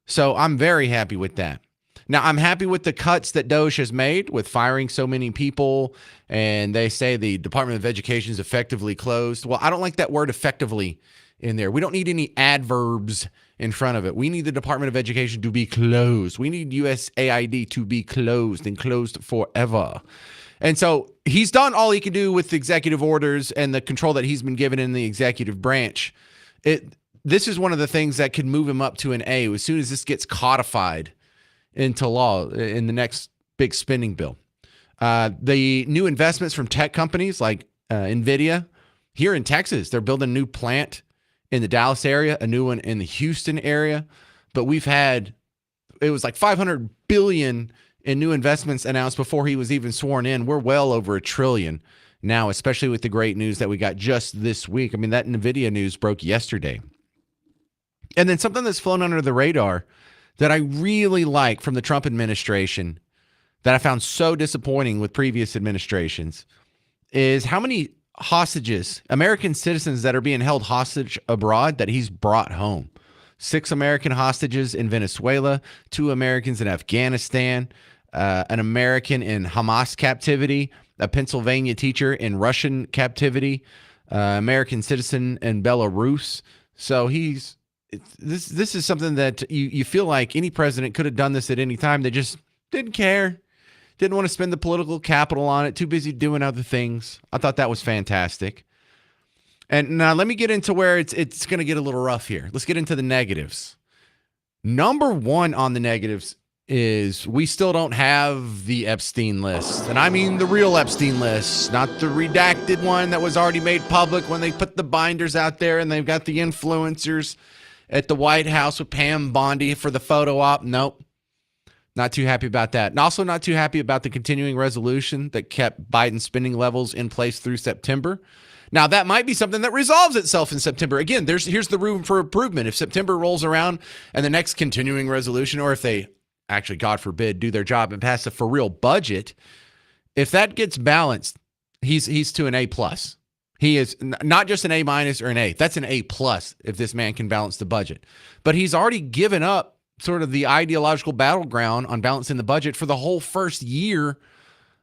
So I'm very happy with that. Now, I'm happy with the cuts that DOJ has made with firing so many people, and they say the Department of Education is effectively closed. Well, I don't like that word effectively in there. We don't need any adverbs in front of it. We need the Department of Education to be closed. We need USAID to be closed and closed forever. And so he's done all he can do with executive orders and the control that he's been given in the executive branch. This is one of the things that could move him up to an A as soon as this gets codified into law in the next big spending bill. The new investments from tech companies like NVIDIA here in Texas, they're building a new plant in the Dallas area, a new one in the Houston area. But it was like $500 billion in new investments announced before he was even sworn in. We're well over $1 trillion now, especially with the great news that we got just this week. I mean, that NVIDIA news broke yesterday. And then something that's flown under the radar that I really like from the Trump administration that I found so disappointing with previous administrations is how many hostages, American citizens that are being held hostage abroad, that he's brought home. 6 American hostages in Venezuela, 2 Americans in Afghanistan, an American in Hamas captivity, a Pennsylvania teacher in Russian captivity, American citizen in Belarus. So this is something that you feel like any president could have done this at any time. They just didn't care. Didn't want to spend the political capital on it. Too busy doing other things. I thought that was fantastic. And now let me get into where it's going to get a little rough here. Let's get into the negatives. Number one on the negatives is we still don't have the Epstein list. And I mean the real Epstein list, not the redacted one that was already made public when they put the binders out there and they've got the influencers at the White House with Pam Bondi for the photo op. Nope. Not too happy about that. And also not too happy about the continuing resolution that kept Biden spending levels in place through September. Now, that might be something that resolves itself in September. Again, here's the room for improvement. If September rolls around and the next continuing resolution, or if they actually, God forbid, do their job and pass a for real budget, if that gets balanced, he's to an A plus. He is not just an A minus or an A. That's an A plus if this man can balance the budget. But he's already given up sort of the ideological battleground on balancing the budget for the whole first year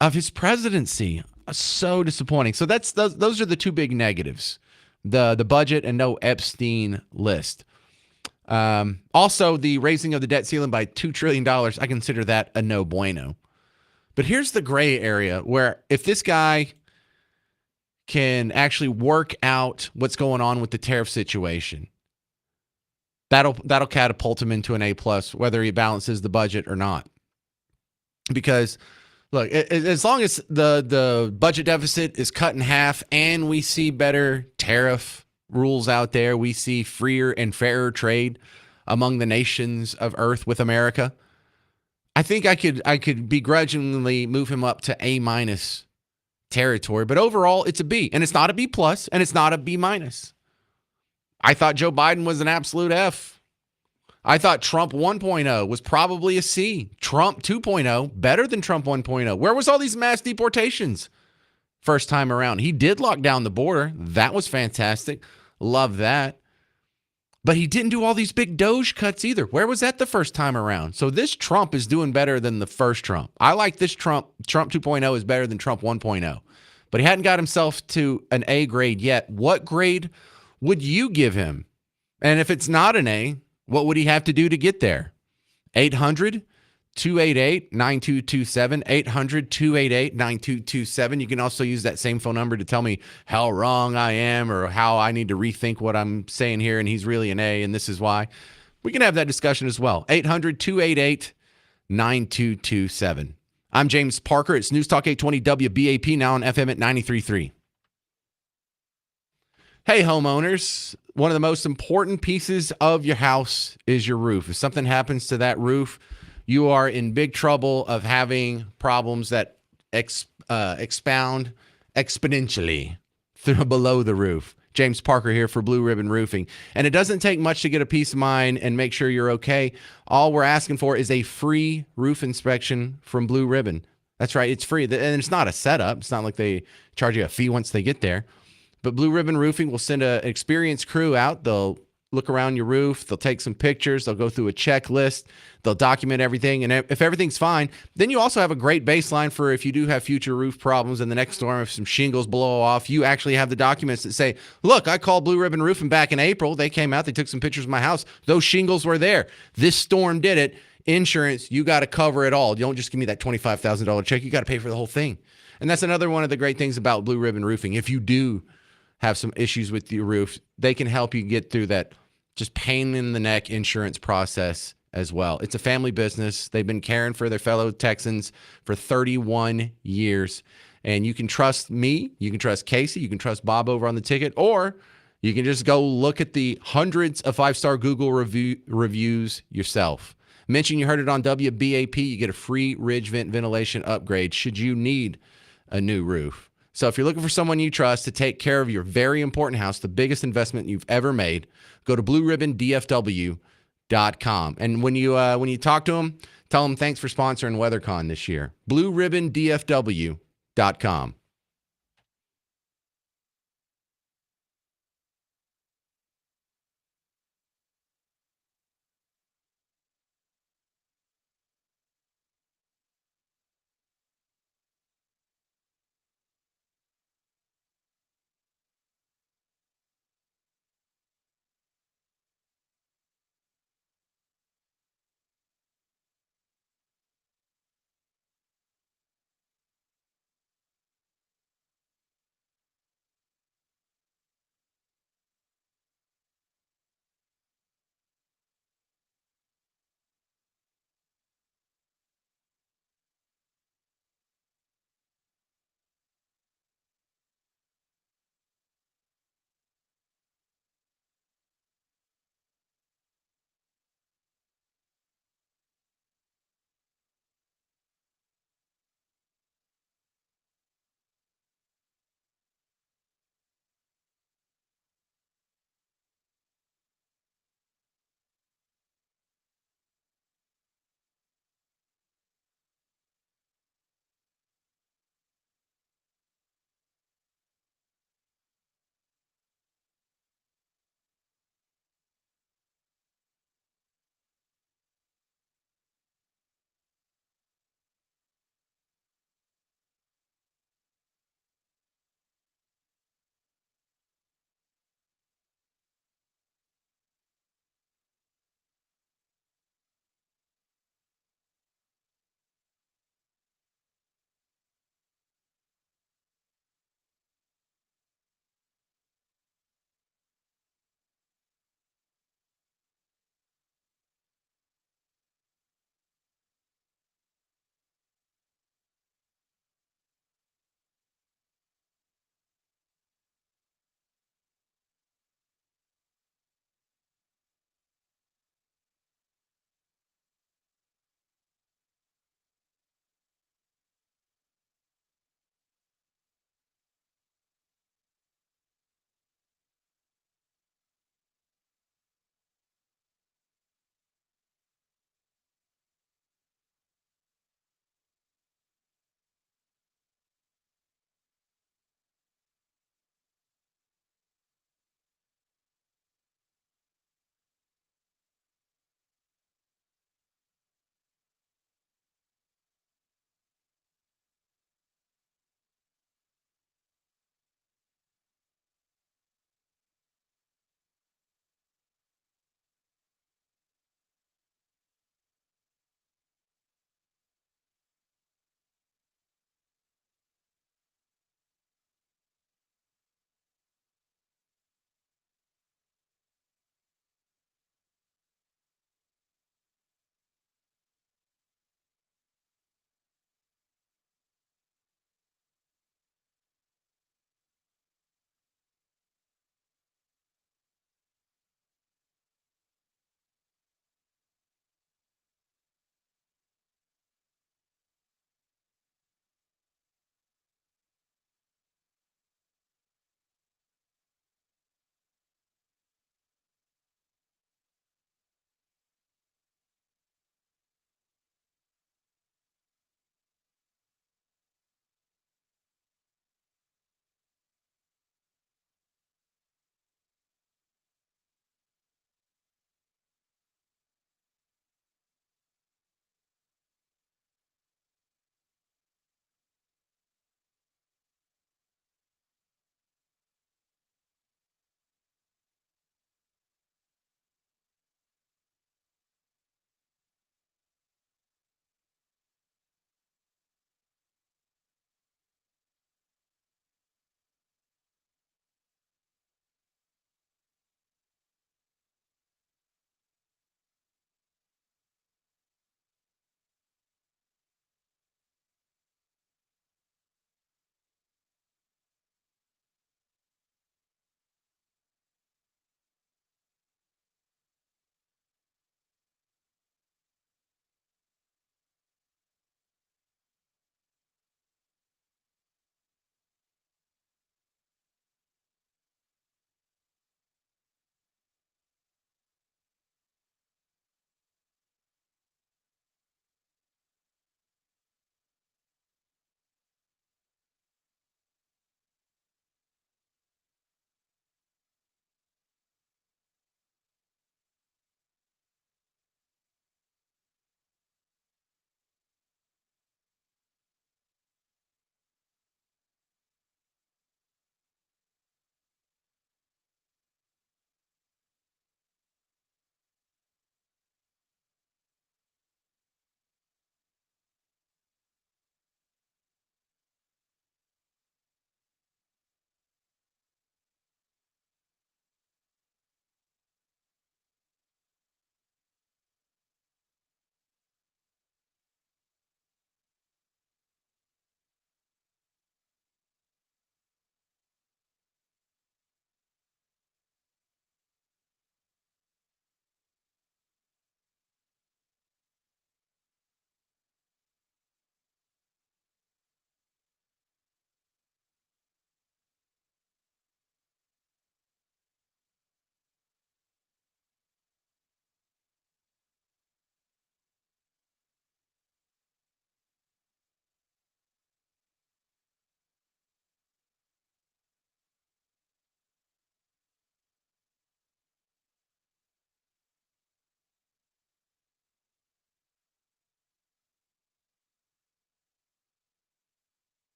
of his presidency. So disappointing. So those are the two big negatives, the budget and no Epstein list. Also, the raising of the debt ceiling by $2 trillion, I consider that a no bueno. But here's the gray area where if this guy can actually work out what's going on with the tariff situation, that'll catapult him into an A+, whether he balances the budget or not. Because look, as long as the budget deficit is cut in half and we see better tariff rules out there, we see freer and fairer trade among the nations of Earth with America, I think I could begrudgingly move him up to A- territory. But overall, it's a B, and it's not a B+, and it's not a B-. I thought Joe Biden was an absolute F. I thought Trump 1.0 was probably a C. Trump 2.0, better than Trump 1.0. Where was all these mass deportations first time around? He did lock down the border. That was fantastic. Love that. But he didn't do all these big Doge cuts either. Where was that the first time around? So this Trump is doing better than the first Trump. I like this Trump. Trump 2.0 is better than Trump 1.0. But he hadn't got himself to an A grade yet. What grade would you give him? And if it's not an A, what would he have to do to get there? 800-288-9227, 800-288-9227. You can also use that same phone number to tell me how wrong I am or how I need to rethink what I'm saying here and he's really an A and this is why. We can have that discussion as well. 800-288-9227. I'm James Parker. It's News Talk 820 WBAP, now on FM at 93.3. Hey, homeowners, one of the most important pieces of your house is your roof. If something happens to that roof, you are in big trouble of having problems that expound exponentially through below the roof. James Parker here for Blue Ribbon Roofing. And it doesn't take much to get a peace of mind and make sure you're okay. All we're asking for is a free roof inspection from Blue Ribbon. That's right, it's free. And it's not a setup. It's not like they charge you a fee once they get there. But Blue Ribbon Roofing will send an experienced crew out. They'll look around your roof. They'll take some pictures. They'll go through a checklist. They'll document everything. And if everything's fine, then you also have a great baseline for if you do have future roof problems in the next storm, if some shingles blow off, you actually have the documents that say, look, I called Blue Ribbon Roofing back in April. They came out. They took some pictures of my house. Those shingles were there. This storm did it. Insurance, you got to cover it all. You don't just give me that $25,000 check. You got to pay for the whole thing. And that's another one of the great things about Blue Ribbon Roofing. If you do have some issues with your roof, they can help you get through that just pain in the neck insurance process as well. It's a family business. They've been caring for their fellow Texans for 31 years. And you can trust me, you can trust Casey, you can trust Bob over on the ticket, or you can just go look at the hundreds of 5-star Google reviews yourself. Mention you heard it on WBAP, you get a free ridge vent ventilation upgrade should you need a new roof. So if you're looking for someone you trust to take care of your very important house, the biggest investment you've ever made, go to blueribbondfw.com. And when you talk to them, tell them thanks for sponsoring WeatherCon this year. blueribbondfw.com.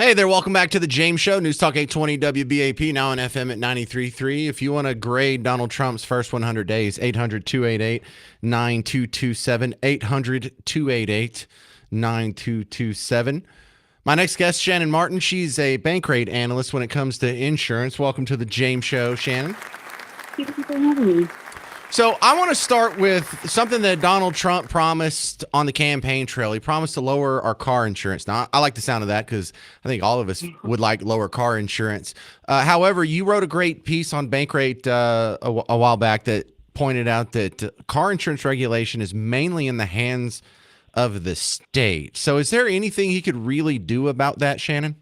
Hey there, welcome back to the James Show, News Talk 820 WBAP, now on FM at 93.3. If you want to grade Donald Trump's first 100 days, 800-288-9227, 800-288-9227. My next guest, Shannon Martin, she's a bank rate analyst when it comes to insurance. Welcome to the James Show, Shannon. Thank you for having me. So I want to start with something that Donald Trump promised on the campaign trail. He promised to lower our car insurance. Now, I like the sound of that because I think all of us would like lower car insurance. However, you wrote a great piece on Bankrate a while back that pointed out that car insurance regulation is mainly in the hands of the state. So is there anything he could really do about that, Shannon?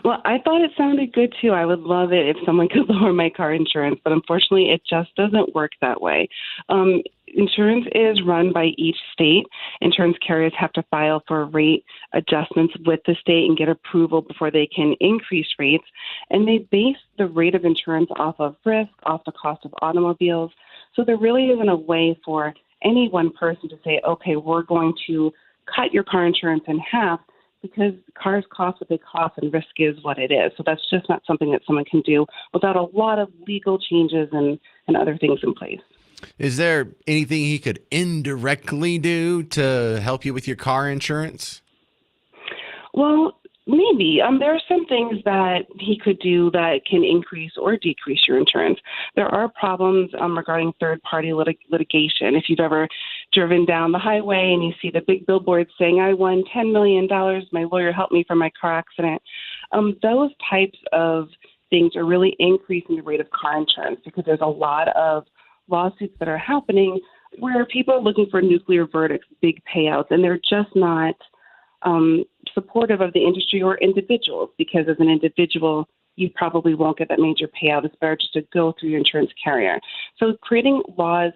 Well, I thought it sounded good, too. I would love it if someone could lower my car insurance, but unfortunately, it just doesn't work that way. Insurance is run by each state. Insurance carriers have to file for rate adjustments with the state and get approval before they can increase rates. And they base the rate of insurance off of risk, off the cost of automobiles. So there really isn't a way for any one person to say, okay, we're going to cut your car insurance in half, because cars cost what they cost and risk is what it is. So that's just not something that someone can do without a lot of legal changes and other things in place. Is there anything he could indirectly do to help you with your car insurance? Well, maybe. There are some things that he could do that can increase or decrease your insurance. There are problems regarding third-party litigation. If you've ever driven down the highway and you see the big billboards saying, I won $10 million, my lawyer helped me from my car accident, those types of things are really increasing the rate of car insurance because there's a lot of lawsuits that are happening where people are looking for nuclear verdicts, big payouts, and they're just not supportive of the industry or individuals, because as an individual, you probably won't get that major payout. It's better just to go through your insurance carrier. So creating laws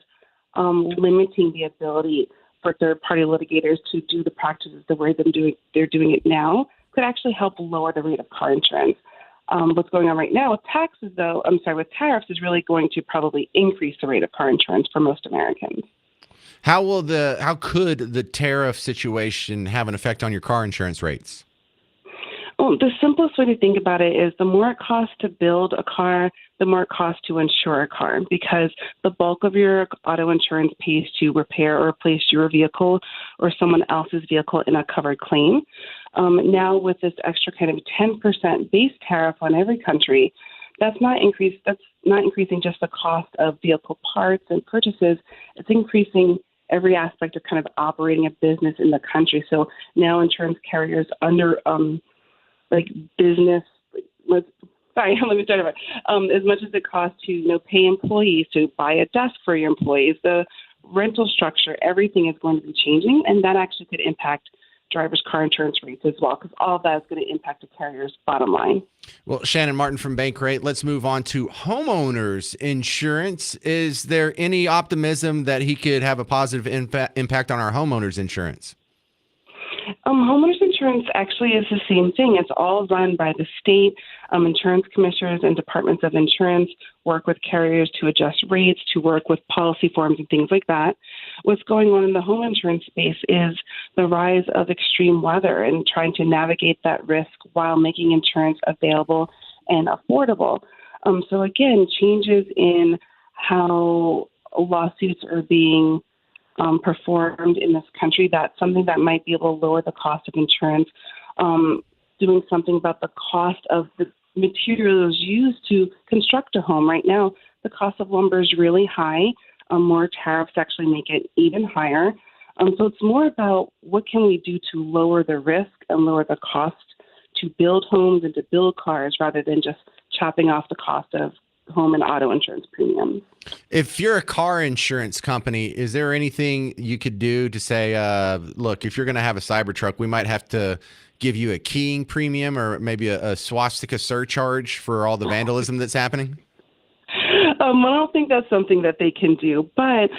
limiting the ability for third-party litigators to do the practices the way they're doing it now could actually help lower the rate of car insurance. What's going on right now with with tariffs is really going to probably increase the rate of car insurance for most Americans. How could the tariff situation have an effect on your car insurance rates? Well, the simplest way to think about it is the more it costs to build a car, the more it costs to insure a car, because the bulk of your auto insurance pays to repair or replace your vehicle or someone else's vehicle in a covered claim. Now with this extra kind of 10% base tariff on every country, that's not increasing just the cost of vehicle parts and purchases. It's increasing every aspect of kind of operating a business in the country. So now insurance carriers under business. Let me start over. As much as it costs to pay employees, to buy a desk for your employees, the rental structure, everything is going to be changing, and that actually could impact drivers' car insurance rates as well, because all of that is going to impact the carrier's bottom line. Well, Shannon Martin from Bankrate, let's move on to homeowners insurance. Is there any optimism that he could have a positive impact on our homeowners insurance? Homeowners insurance actually is the same thing. It's all run by the state. Insurance commissioners and departments of insurance work with carriers to adjust rates, to work with policy forms and things like that. What's going on in the home insurance space is the rise of extreme weather and trying to navigate that risk while making insurance available and affordable. So again, changes in how lawsuits are being performed in this country, that's something that might be able to lower the cost of insurance. Doing something about the cost of the materials used to construct a home. Right now, the cost of lumber is really high. More tariffs actually make it even higher. So it's more about what can we do to lower the risk and lower the cost to build homes and to build cars, rather than just chopping off the cost of home and auto insurance premiums. If you're a car insurance company, is there anything you could do to say, look, if you're going to have a Cybertruck, we might have to give you a keying premium or maybe a swastika surcharge for all the vandalism that's happening? I don't think that's something that they can do, but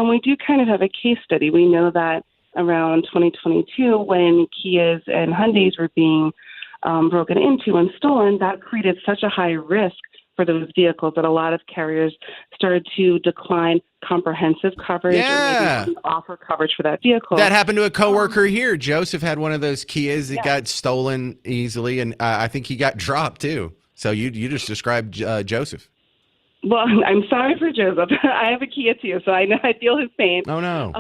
we do kind of have a case study. We know that around 2022, when Kias and Hyundais were being broken into and stolen, that created such a high risk for those vehicles that a lot of carriers started to decline comprehensive coverage or Yeah. maybe offer coverage for that vehicle. That happened to a coworker here. Joseph had one of those Kias that Yeah. got stolen easily, and I think he got dropped too. So you just described Joseph. Well, I'm sorry for Joseph. I have a Kia too, so I know I feel his pain. Oh no.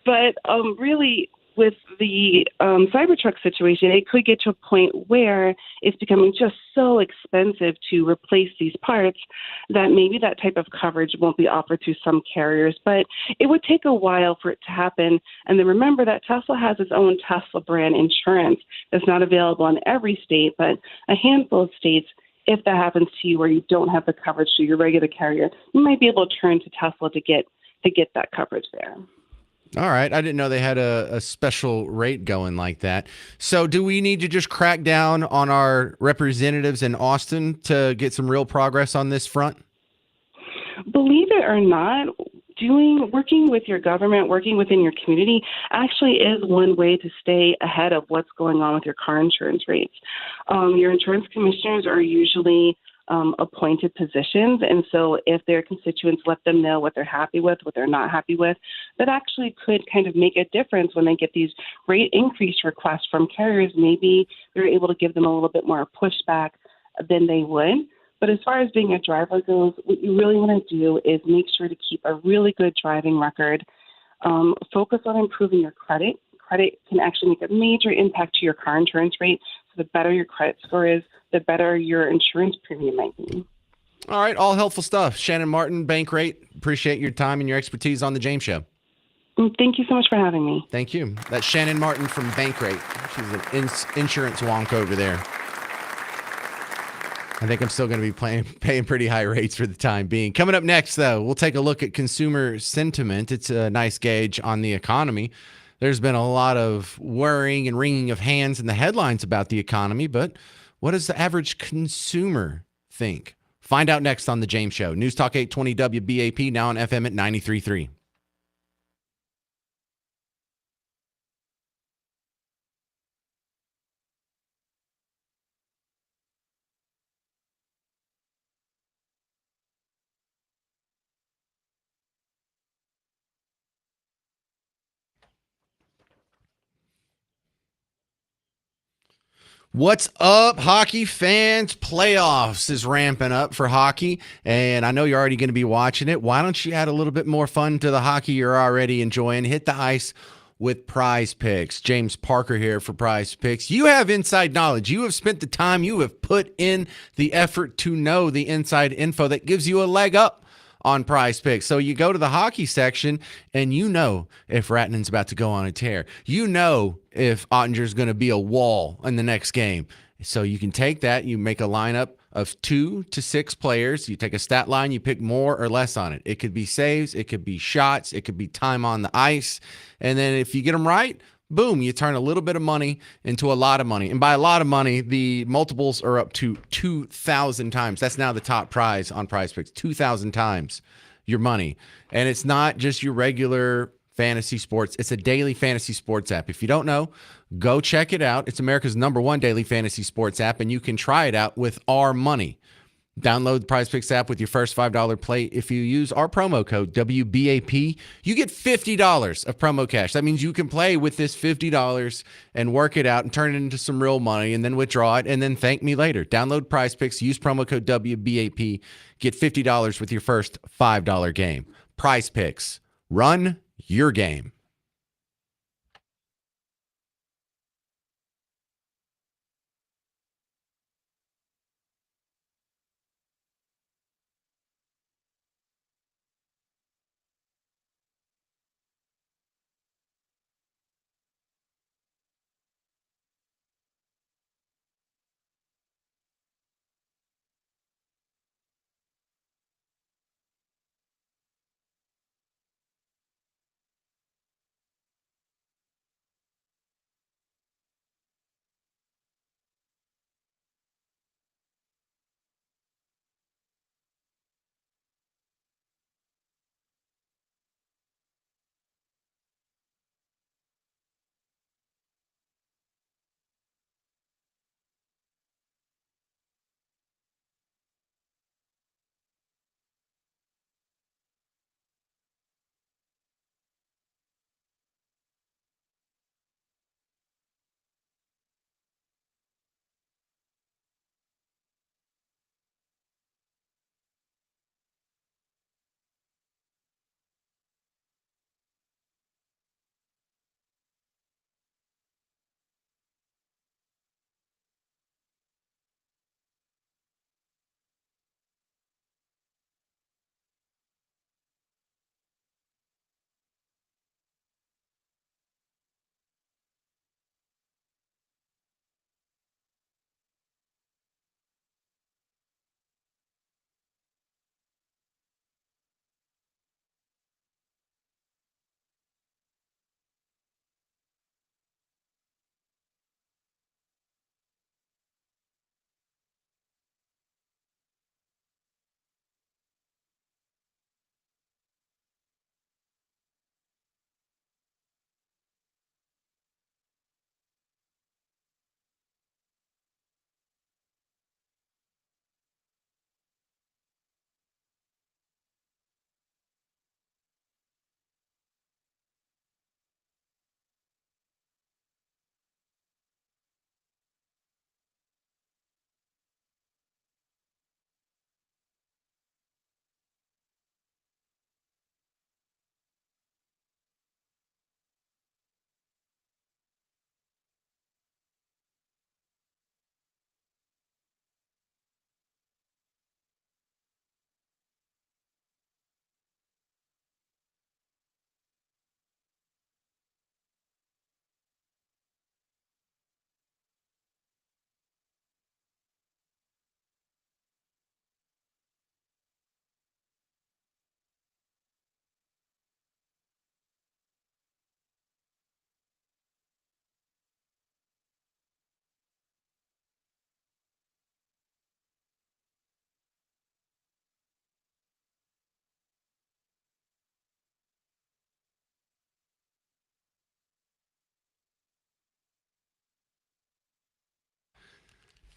But really, with the Cybertruck situation, it could get to a point where it's becoming just so expensive to replace these parts that maybe that type of coverage won't be offered through some carriers. But it would take a while for it to happen. And then remember that Tesla has its own Tesla brand insurance that's not available in every state, but a handful of states. If that happens to you where you don't have the coverage through your regular carrier, you might be able to turn to Tesla to get that coverage there. All right. I didn't know they had a special rate going like that. So do we need to just crack down on our representatives in Austin to get some real progress on this front? Believe it or not, working with your government, working within your community actually is one way to stay ahead of what's going on with your car insurance rates. Your insurance commissioners are usually appointed positions, and so if their constituents let them know what they're happy with, what they're not happy with, that actually could kind of make a difference when they get these rate increase requests from carriers. Maybe they're able to give them a little bit more pushback than they would. But as far as being a driver goes, what you really want to do is make sure to keep a really good driving record. Focus on improving your credit. Credit can actually make a major impact to your car insurance rate. So the better your credit score is, the better your insurance premium might be. All right. All helpful stuff. Shannon Martin, Bank Rate. Appreciate your time and your expertise on the James Show. Thank you so much for having me. Thank you. That's Shannon Martin from Bank Rate. She's an insurance wonk over there. I think I'm still going to be paying pretty high rates for the time being. Coming up next, though, we'll take a look at consumer sentiment. It's a nice gauge on the economy. There's been a lot of worrying and wringing of hands in the headlines about the economy, but what does the average consumer think? Find out next on The James Show. News Talk 820 WBAP, now on FM at 93.3. What's up, hockey fans? Playoffs is ramping up for hockey, and I know you're already going to be watching it. Why don't you add a little bit more fun to the hockey you're already enjoying? Hit the ice with Prize Picks. James Parker here for Prize Picks. You have inside knowledge. You have spent the time. You have put in the effort to know the inside info that gives you a leg up on Prize Picks. So you go to the hockey section and you know if Ratnan's about to go on a tear. You know if Ottinger's going to be a wall in the next game. So you can take that, you make a lineup of 2 to 6 players. You take a stat line, you pick more or less on it. It could be saves, it could be shots, it could be time on the ice. And then if you get them right, boom, you turn a little bit of money into a lot of money. And by a lot of money, the multiples are up to 2,000 times. That's now the top prize on Prize Picks, 2,000 times your money. And it's not just your regular fantasy sports. It's a daily fantasy sports app. If you don't know, go check it out. It's America's #1 daily fantasy sports app, and you can try it out with our money. Download the Prize Picks app with your first $5 play. If you use our promo code WBAP, you get $50 of promo cash. That means you can play with this $50 and work it out and turn it into some real money and then withdraw it and then thank me later. Download Prize Picks, use promo code WBAP, get $50 with your first $5 game. Prize Picks, run your game.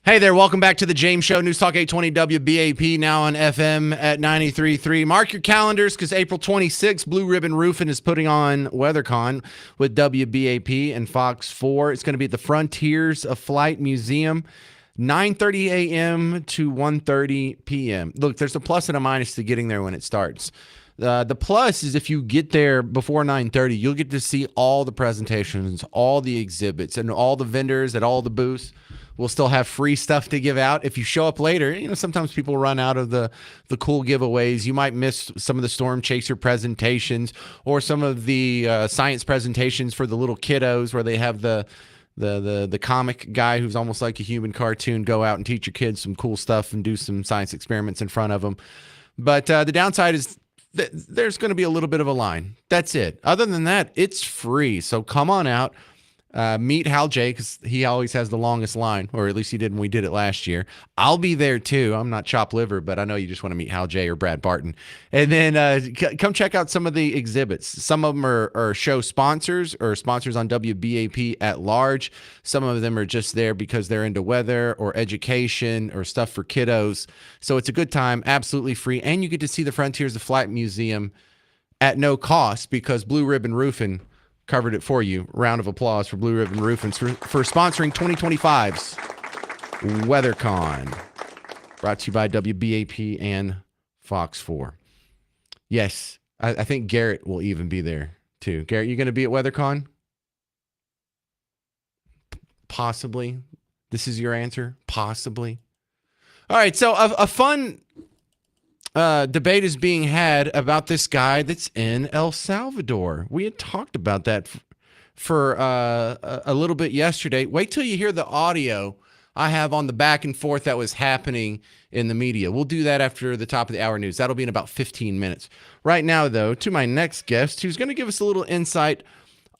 Hey there, welcome back to the James Show, News Talk 820 WBAP, now on FM at 93.3. Mark your calendars because April 26th, Blue Ribbon Roofing is putting on WeatherCon with WBAP and Fox 4. It's going to be at the Frontiers of Flight Museum, 9:30 a.m. to 1:30 p.m. Look, there's a plus and a minus to getting there when it starts. The plus is if you get there before 9:30, you'll get to see all the presentations, all the exhibits, and all the vendors at all the booths. We'll still have free stuff to give out. If you show up later, sometimes people run out of the cool giveaways. You might miss some of the Storm Chaser presentations or some of the science presentations for the little kiddos where they have the comic guy who's almost like a human cartoon go out and teach your kids some cool stuff and do some science experiments in front of them. But the downside is there's going to be a little bit of a line. That's it. Other than that, it's free. So come on out. Meet Hal J, because he always has the longest line, or at least he did when we did it last year. I'll be there too. I'm not chopped liver, but I know you just want to meet Hal J or Brad Barton. And then come check out some of the exhibits. Some of them are show sponsors or sponsors on WBAP at large. Some of them are just there because they're into weather or education or stuff for kiddos. So it's a good time, absolutely free. And you get to see the Frontiers of Flight Museum at no cost because Blue Ribbon Roofing covered it for you. Round of applause for Blue Ribbon Roofing for sponsoring 2025's WeatherCon. Brought to you by WBAP and Fox 4. Yes, I think Garrett will even be there too. Garrett, you going to be at WeatherCon? Possibly. This is your answer? Possibly. All right, so a fun debate is being had about this guy that's in El Salvador. We had talked about that for a little bit yesterday. Wait till you hear the audio I have on the back and forth that was happening in the media. We'll do that after the top of the hour news. That'll be in about 15 minutes. Right now, though, to my next guest, who's going to give us a little insight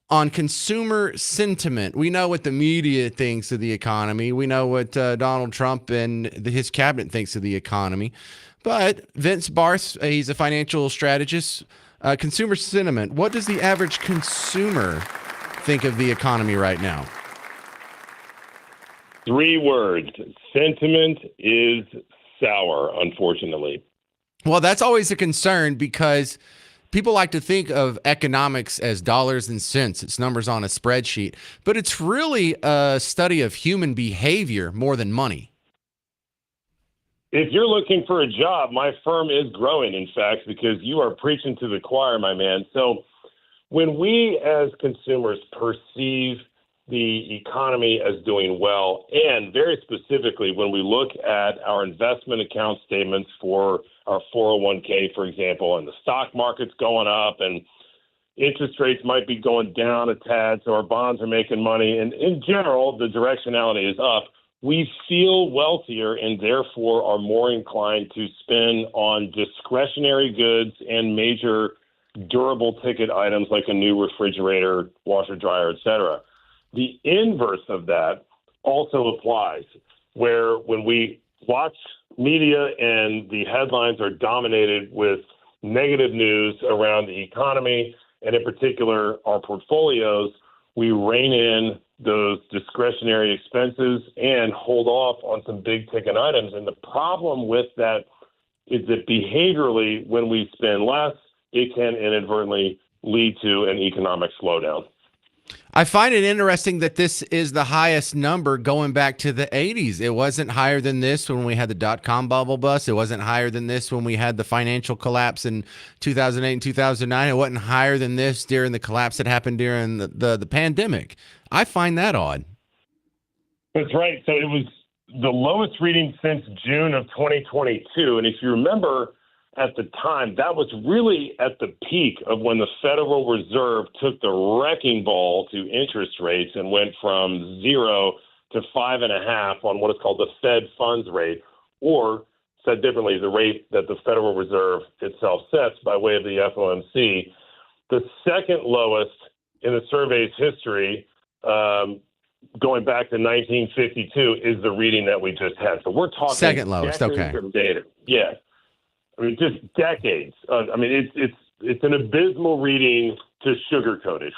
on consumer sentiment. We know what the media thinks of the economy. We know what Donald Trump and his cabinet thinks of the economy. But Vince Barth, he's a financial strategist. Consumer sentiment. What does the average consumer think of the economy right now? 3 words. Sentiment is sour, unfortunately. Well, that's always a concern because people like to think of economics as dollars and cents. It's numbers on a spreadsheet. But it's really a study of human behavior more than money. If you're looking for a job, my firm is growing, in fact, because you are preaching to the choir, my man. So when we as consumers perceive the economy as doing well, and very specifically when we look at our investment account statements for our 401k, for example, and the stock market's going up and interest rates might be going down a tad, so our bonds are making money, and in general, the directionality is up. We feel wealthier and therefore are more inclined to spend on discretionary goods and major durable ticket items like a new refrigerator, washer, dryer, etc. The inverse of that also applies, where when we watch media and the headlines are dominated with negative news around the economy and in particular our portfolios, we rein in those discretionary expenses and hold off on some big ticket items. And the problem with that is that behaviorally, when we spend less, it can inadvertently lead to an economic slowdown. I find it interesting that this is the highest number going back to the 80s. It wasn't higher than this when we had the dot-com bubble bust. It wasn't higher than this when we had the financial collapse in 2008 and 2009. It wasn't higher than this during the collapse that happened during the pandemic. I find that odd. That's right. So it was the lowest reading since June of 2022. And if you remember at the time, that was really at the peak of when the Federal Reserve took the wrecking ball to interest rates and went from 0 to 5.5 on what is called the Fed funds rate, or said differently, the rate that the Federal Reserve itself sets by way of the FOMC. The second lowest in the survey's history, going back to 1952, is the reading that we just had. So we're talking second lowest. Okay. Of data. Yeah. I mean, just decades. I mean, it's an abysmal reading to sugarcoat it.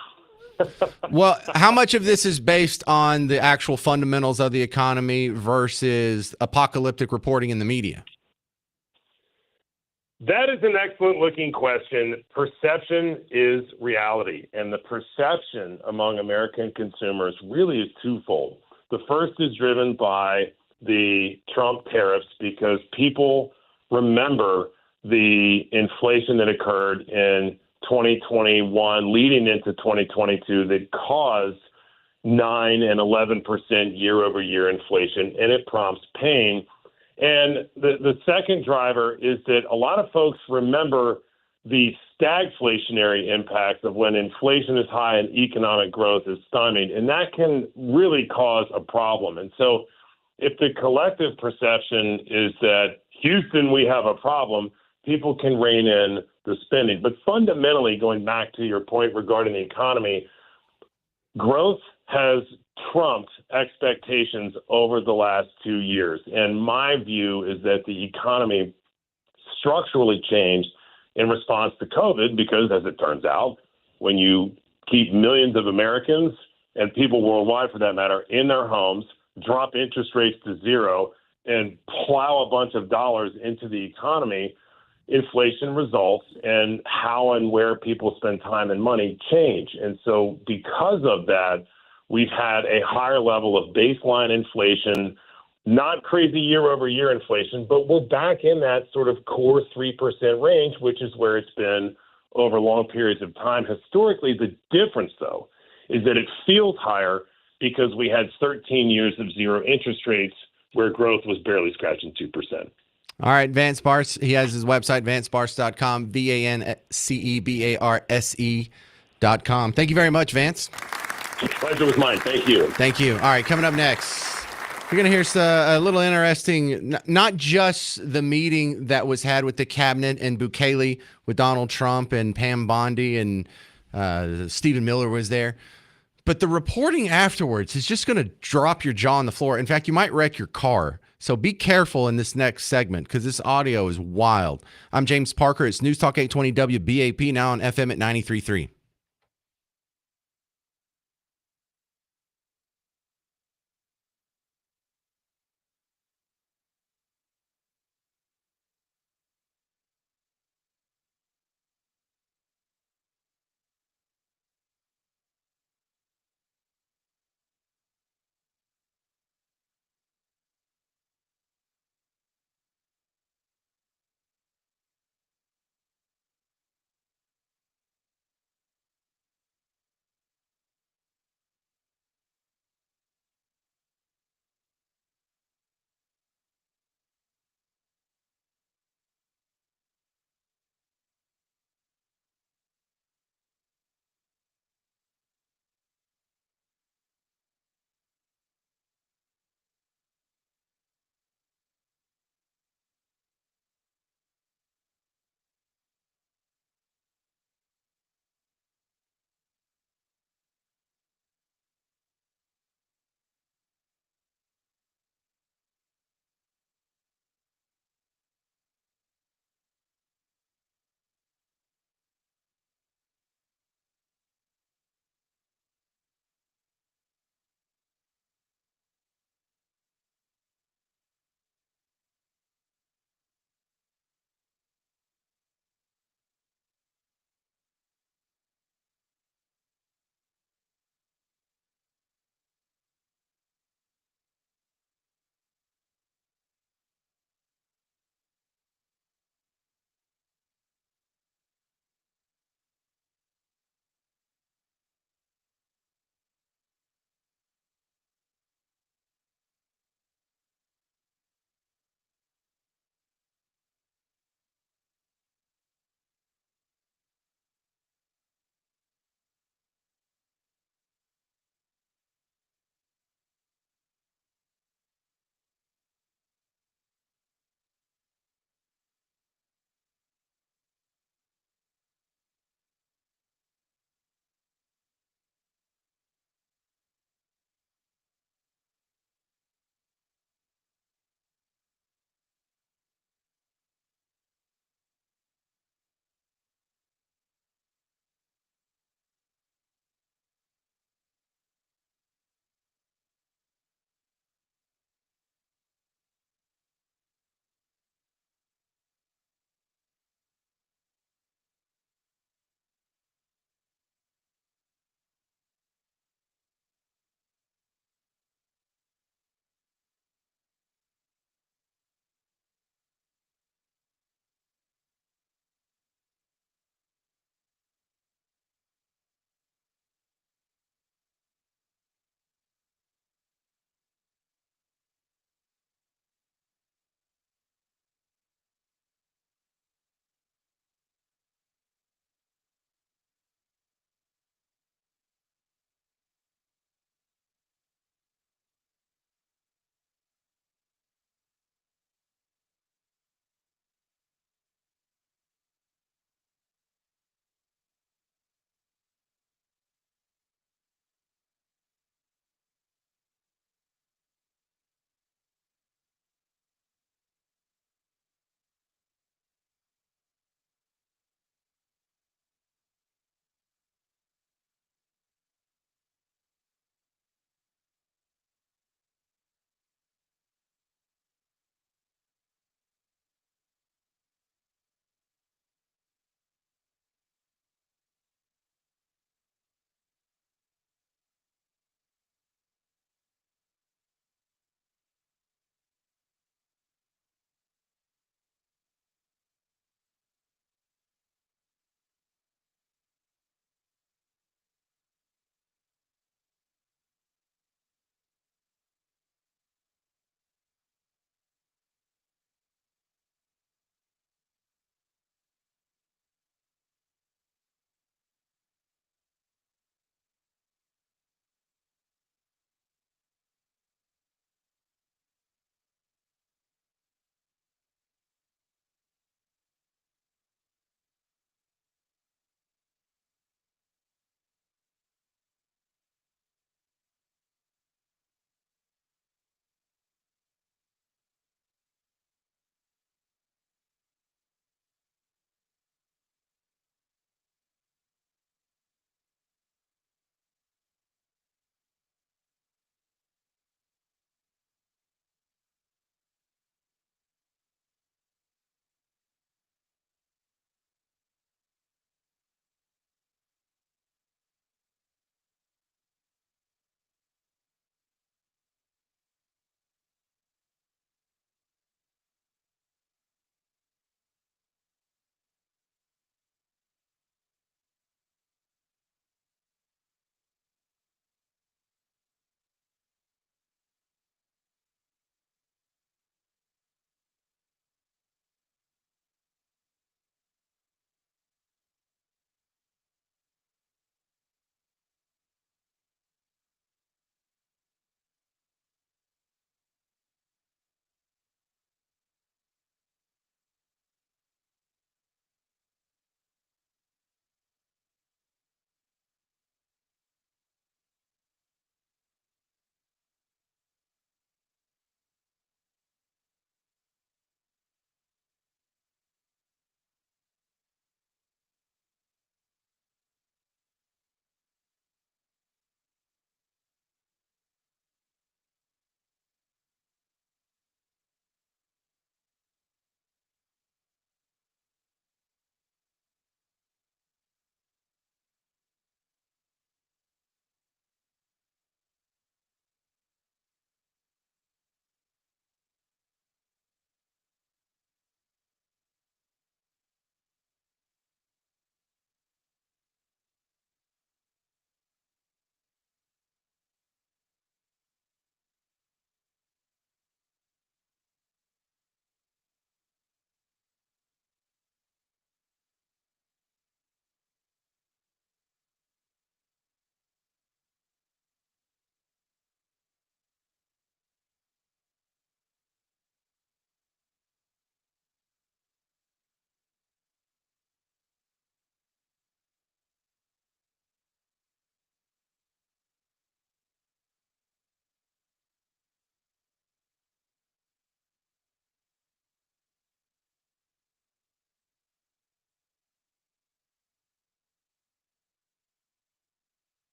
Well, how much of this is based on the actual fundamentals of the economy versus apocalyptic reporting in the media? That is an excellent looking question. Perception is reality, and the perception among American consumers really is twofold. The first is driven by the Trump tariffs because people remember the inflation that occurred in 2021 leading into 2022 that caused 9 and 11% year over year inflation, and it prompts pain. And the second driver is that a lot of folks remember the stagflationary impacts of when inflation is high and economic growth is stymied, and that can really cause a problem. And so if the collective perception is that Houston, we have a problem, people can rein in the spending. But fundamentally, going back to your point regarding the economy, growth has trumped expectations over the last 2 years. And my view is that the economy structurally changed in response to COVID because, as it turns out, when you keep millions of Americans and people worldwide, for that matter, in their homes, drop interest rates to zero, and plow a bunch of dollars into the economy, inflation results, and how and where people spend time and money change. And so because of that, we've had a higher level of baseline inflation, not crazy year-over-year inflation, but we're back in that sort of core 3% range, which is where it's been over long periods of time. Historically, the difference, though, is that it feels higher because we had 13 years of zero interest rates where growth was barely scratching 2%. All right, Vance Barse, he has his website, vancebarse.com, VANCEBARSE.com. Thank you very much, Vance. Pleasure was mine. Thank you. Thank you. All right, coming up next, you're going to hear a little interesting, not just the meeting that was had with the cabinet and Bukele with Donald Trump and Pam Bondi and Stephen Miller was there, but the reporting afterwards is just going to drop your jaw on the floor. In fact, you might wreck your car. So be careful in this next segment because this audio is wild. I'm James Parker. It's News Talk 820 WBAP, now on FM at 93.3.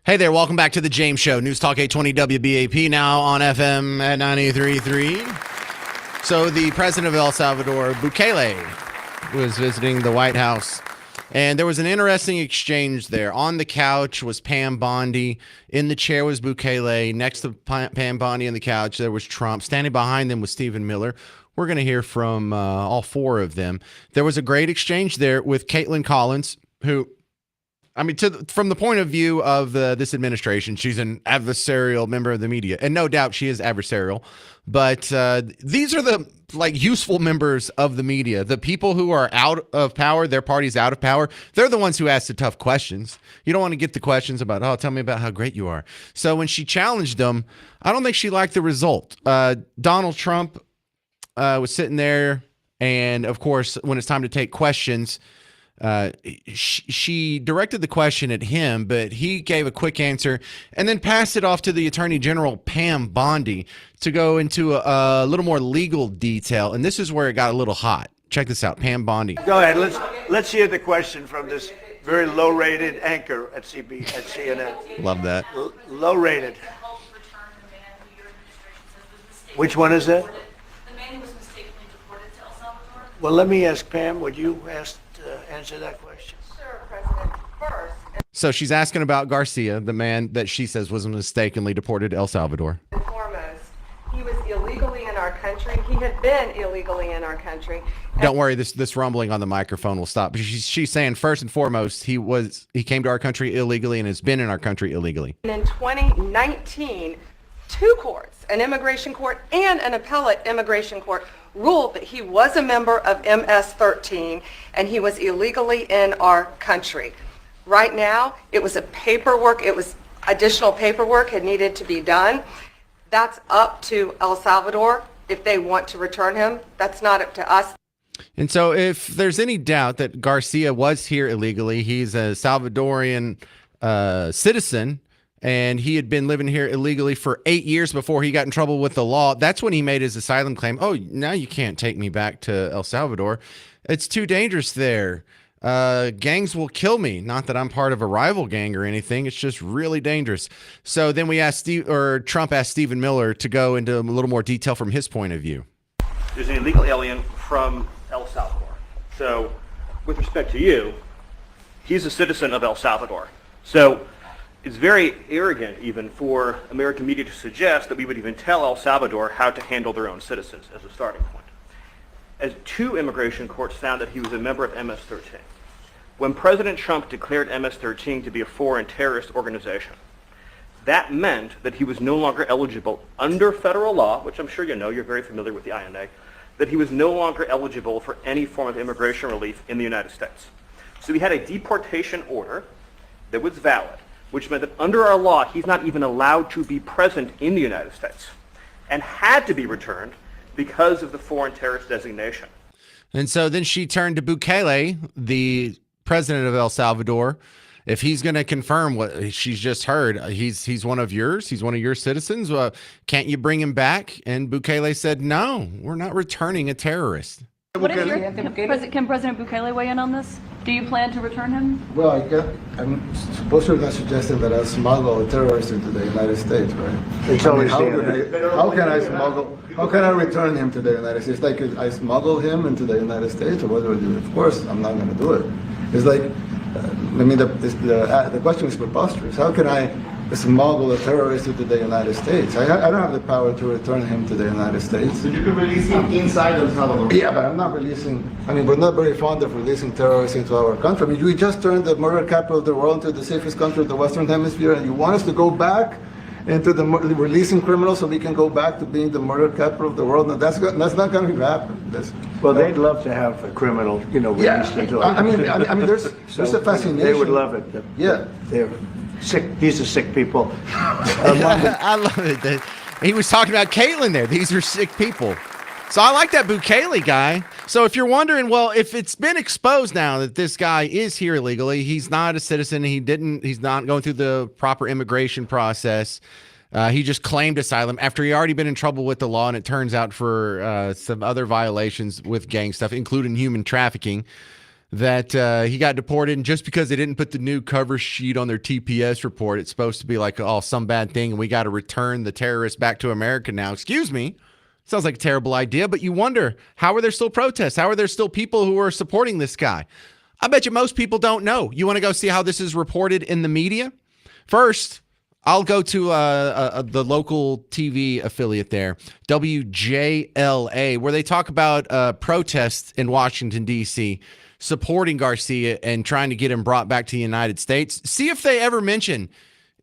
Hey there, welcome back to the James Show. News Talk 820 WBAP, now on FM at 93.3. So the president of El Salvador, Bukele, was visiting the White House, and there was an interesting exchange there. On the couch was Pam Bondi. In the chair was Bukele. Next to Pam Bondi on the couch, there was Trump. Standing behind them was Stephen Miller. We're going to hear from all four of them. There was a great exchange there with Caitlin Collins, who, I mean, from the point of view of this administration, she's an adversarial member of the media, and no doubt she is adversarial. But these are the useful members of the media, the people who are out of power. Their party's out of power. They're the ones who ask the tough questions. You don't want to get the questions about, oh, tell me about how great you are. So when she challenged them, I don't think she liked the result. Donald Trump was sitting there, and of course, when it's time to take questions, she directed the question at him, but he gave a quick answer and then passed it off to the Attorney General, Pam Bondi, to go into a little more legal detail. And this is where it got a little hot. Check this out, Pam Bondi. Go ahead. Let's hear the question from this very low-rated anchor at CNN. Love that. Low-rated. Which one is that? The man who was mistakenly deported to El Salvador. Well, let me ask Pam. Would you answer that question? Sure, President. First So she's asking about Garcia, the man that she says was mistakenly deported to El Salvador. and foremost, he was illegally in our country. He had been illegally in our country. Don't worry, this rumbling on the microphone will stop. She's saying first and foremost, he came to our country illegally and has been in our country illegally. And in 2019, two courts, an immigration court and an appellate immigration court, ruled that he was a member of MS-13 and he was illegally in our country. Right now, it was additional paperwork had needed to be done. That's up to El Salvador if they want to return him. That's not up to us. And so if there's any doubt that Garcia was here illegally, he's a Salvadorian citizen, and he had been living here illegally for 8 years before he got in trouble with the law. That's when he made his asylum claim. Oh, now you can't take me back to El Salvador. It's too dangerous there. Gangs will kill me. Not that I'm part of a rival gang or anything. It's just really dangerous. So then we asked Trump asked Stephen Miller to go into a little more detail from his point of view. There's an illegal alien from El Salvador. So with respect to you, he's a citizen of El Salvador. So it's very arrogant even for American media to suggest that we would even tell El Salvador how to handle their own citizens as a starting point. As two immigration courts found that he was a member of MS-13. When President Trump declared MS-13 to be a foreign terrorist organization, that meant that he was no longer eligible under federal law, which I'm sure you know, you're very familiar with the INA, that he was no longer eligible for any form of immigration relief in the United States. So we had a deportation order that was valid, which meant that under our law, he's not even allowed to be present in the United States and had to be returned because of the foreign terrorist designation. And so then she turned to Bukele, the president of El Salvador, if he's going to confirm what she's just heard. He's one of yours. He's one of your citizens. Can't you bring him back? And Bukele said, no, we're not returning a terrorist. What is can President Bukele weigh in on this? Do you plan to return him? Well, I'm supposed to not suggesting that I smuggle a terrorist into the United States, right? It's always how can I return him to the United States? Like I smuggle him into the United States, or what do I do? Of course, I'm not going to do it. It's like, the question is preposterous. How can I smuggle a terrorist into the United States? I don't have the power to return him to the United States. So you can release him inside El Salvador? Yeah, but I'm not releasing, we're not very fond of releasing terrorists into our country. We just turned the murder capital of the world into the safest country of the Western Hemisphere, and you want us to go back into releasing criminals so we can go back to being the murder capital of the world? No, that's not going to happen. They'd love to have a criminal, released into our country. There's a fascination. They would love it. Yeah. They're sick. These are sick people. I love it. He was talking about Caitlin there. These are sick people. So I like that Bukele guy. So if you're wondering, well, if it's been exposed now that this guy is here illegally, he's not a citizen. He's not going through the proper immigration process. He just claimed asylum after he already been in trouble with the law, and it turns out for some other violations with gang stuff, including human trafficking. that he got deported, and just because they didn't put the new cover sheet on their TPS report, it's supposed to be like, oh, some bad thing, and we got to return the terrorists back to America now. Excuse me. Sounds like a terrible idea, but you wonder, how are there still protests? How are there still people who are supporting this guy? I bet you most people don't know. You want to go see how this is reported in the media? First, I'll go to the local TV affiliate there, WJLA, where they talk about protests in Washington, D.C., supporting Garcia and trying to get him brought back to the United States. See if they ever mention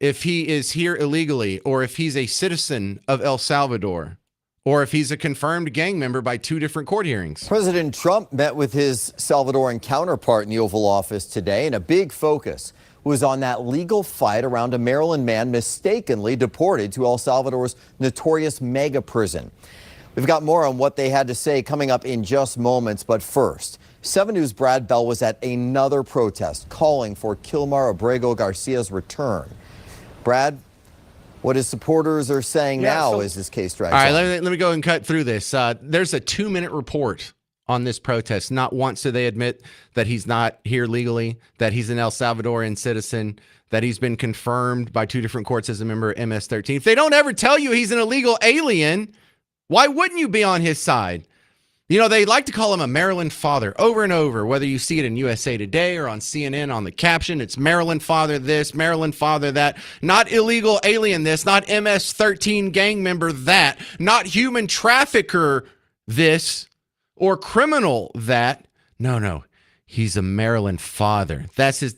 if he is here illegally or if he's a citizen of El Salvador or if he's a confirmed gang member by 2 different court hearings. President Trump met with his Salvadoran counterpart in the Oval Office today, and a big focus was on that legal fight around a Maryland man mistakenly deported to El Salvador's notorious mega prison. We've got more on what they had to say coming up in just moments, but first, 7 News' Brad Bell was at another protest calling for Kilmar Abrego Garcia's return. Brad, what his supporters are saying now as this case drags on. All right, let me go and cut through this. There's a 2-minute report on this protest. Not once do they admit that he's not here legally, that he's an El Salvadorian citizen, that he's been confirmed by 2 different courts as a member of MS-13. If they don't ever tell you he's an illegal alien, why wouldn't you be on his side? You know, they like to call him a Maryland father over and over, whether you see it in USA Today or on CNN on the caption. It's Maryland father this, Maryland father that, not illegal alien this, not MS-13 gang member that, not human trafficker this, or criminal that. No, he's a Maryland father. That's his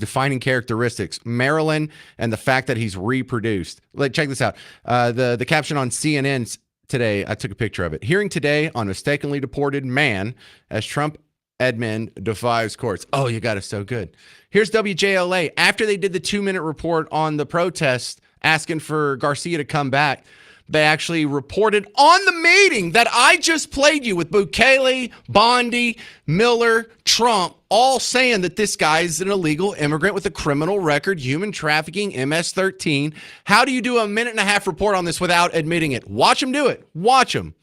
defining characteristics, Maryland, and the fact that he's reproduced. Check this out. The caption on CNN today, I took a picture of it. Hearing today on mistakenly deported man as Trump admin defies courts. Oh, you got it so good. Here's WJLA. After they did the 2-minute report on the protest asking for Garcia to come back, they actually reported on the meeting that I just played you with Bukele, Bondi, Miller, Trump, all saying that this guy is an illegal immigrant with a criminal record, human trafficking, MS-13. How do you do a 1.5-minute report on this without admitting it? Watch him do it. Watch him.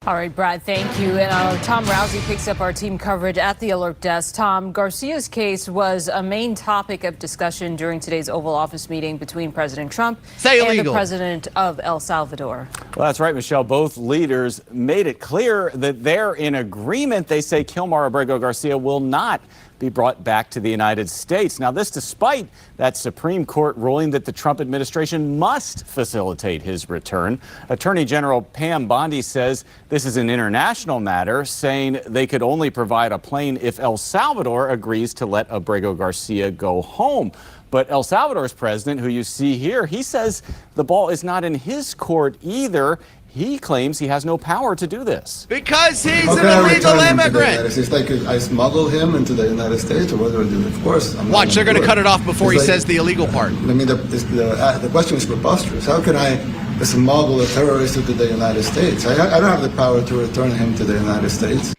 All right, Brad, thank you. And Tom Rousey picks up our team coverage at the Alert Desk. Tom, Garcia's case was a main topic of discussion during today's Oval Office meeting between President Trump and the president of El Salvador. Well, that's right, Michelle. Both leaders made it clear that they're in agreement. They say Kilmar Abrego Garcia will not be brought back to the United States. Now, this despite that Supreme Court ruling that the Trump administration must facilitate his return. Attorney General Pam Bondi says this is an international matter, saying they could only provide a plane if El Salvador agrees to let Abrego Garcia go home. But El Salvador's president, who you see here, he says the ball is not in his court either. He claims he has no power to do this. Because he's an illegal immigrant. It's like I smuggle him into the United States, or what do I do? Of course. Watch, they're going to cut it off before he says the illegal part. I mean, the question is preposterous. How can I smuggle a terrorist into the United States? I don't have the power to return him to the United States.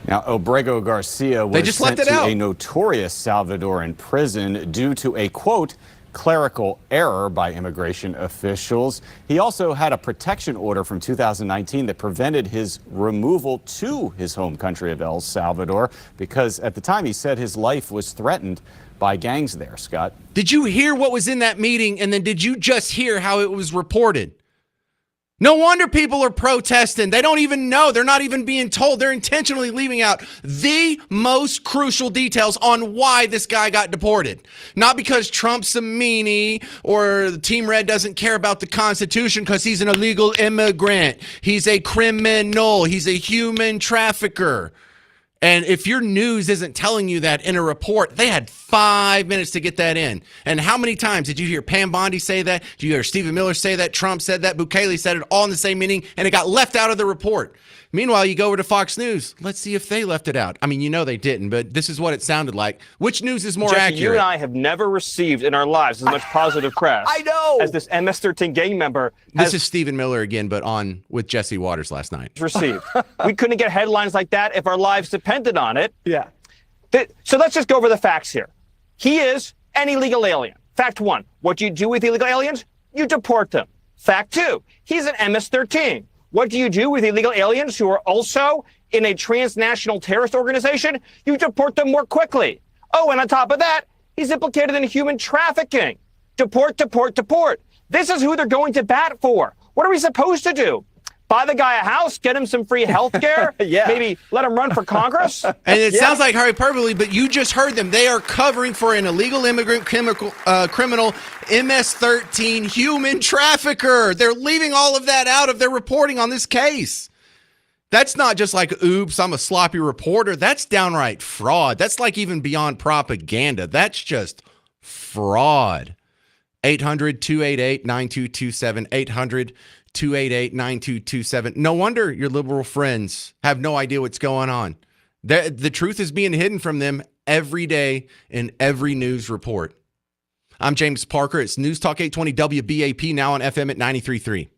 Now, Abrego Garcia was sent to a notorious Salvadoran prison due to a, quote, clerical error by immigration officials. He also had a protection order from 2019 that prevented his removal to his home country of El Salvador because at the time he said his life was threatened by gangs there. Scott? Did you hear what was in that meeting, and then did you just hear how it was reported? No wonder people are protesting. They don't even know. They're not even being told. They're intentionally leaving out the most crucial details on why this guy got deported. Not because Trump's a meanie or the Team Red doesn't care about the Constitution because he's an illegal immigrant. He's a criminal. He's a human trafficker. And if your news isn't telling you that in a report, they had 5 minutes to get that in. And how many times did you hear Pam Bondi say that? Did you hear Stephen Miller say that? Trump said that? Bukele said it all in the same meeting, and it got left out of the report. Meanwhile, you go over to Fox News. Let's see if they left it out. I mean, you know they didn't, but this is what it sounded like. Which news is more accurate? You and I have never received in our lives as much positive press I know. as this MS-13 gang member This is Stephen Miller again, but on with Jesse Waters last night. Received. We couldn't get headlines like that if our lives depended on it. Yeah. So let's just go over the facts here. He is an illegal alien. Fact 1, what do you do with illegal aliens? You deport them. Fact 2, he's an MS-13. What do you do with illegal aliens who are also in a transnational terrorist organization? You deport them more quickly. Oh, and on top of that, he's implicated in human trafficking. Deport, deport, deport. This is who they're going to bat for. What are we supposed to do? Buy the guy a house, get him some free health care, maybe let him run for Congress? And it sounds like hyperbole, but you just heard them. They are covering for an illegal immigrant criminal MS-13 human trafficker. They're leaving all of that out of their reporting on this case. That's not just like, oops, I'm a sloppy reporter. That's downright fraud. That's like even beyond propaganda. That's just fraud. 800-288-9227. 800-288-9227. No wonder your liberal friends have no idea what's going on. The truth is being hidden from them every day in every news report. I'm James Parker. It's News Talk 820 WBAP, now on FM at 93.3.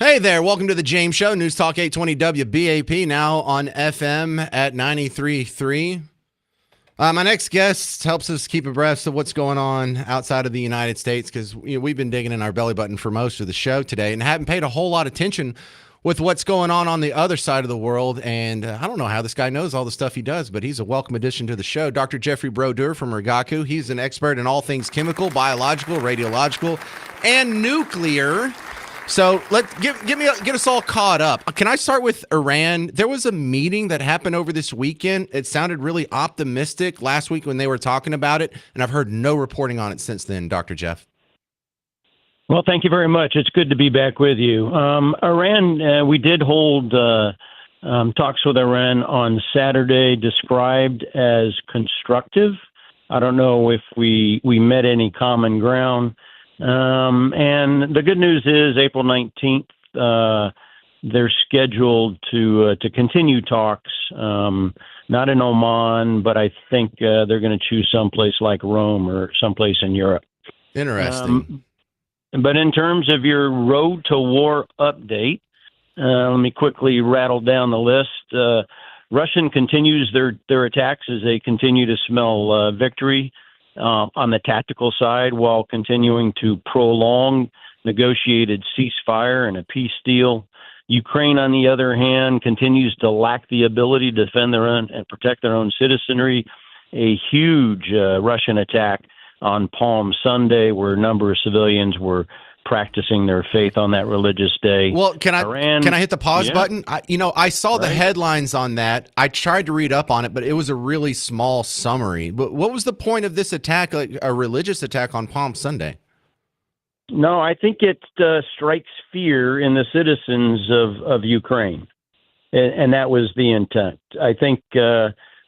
Hey there, welcome to the James Show, News Talk 820 WBAP, now on FM at 93.3. My next guest helps us keep abreast of what's going on outside of the United States because we've been digging in our belly button for most of the show today and haven't paid a whole lot of attention with what's going on the other side of the world. And I don't know how this guy knows all the stuff he does, but he's a welcome addition to the show. Dr. Jeffrey Brodeur from Rigaku. He's an expert in all things chemical, biological, radiological, and nuclear. So get us all caught up. Can I start with Iran? There was a meeting that happened over this weekend. It sounded really optimistic last week when they were talking about it, and I've heard no reporting on it since then, Dr. Jeff. Well, thank you very much. It's good to be back with you. Iran, we did hold talks with Iran on Saturday, described as constructive. I don't know if we met any common ground. And the good news is April 19th, they're scheduled to continue talks, not in Oman, but I think they're going to choose someplace like Rome or someplace in Europe. Interesting. But in terms of your road to war update, let me quickly rattle down the list. Russian continues their attacks as they continue to smell victory on the tactical side while continuing to prolong negotiated ceasefire and a peace deal. Ukraine, on the other hand, continues to lack the ability to defend their own and protect their own citizenry. A huge Russian attack on Palm Sunday, where a number of civilians were practicing their faith on that religious day. Well, can I hit the pause button? I saw the headlines on that. I tried to read up on it, but it was a really small summary. But what was the point of this attack, like a religious attack on Palm Sunday? No, I think it strikes fear in the citizens of Ukraine, and that was the intent. I think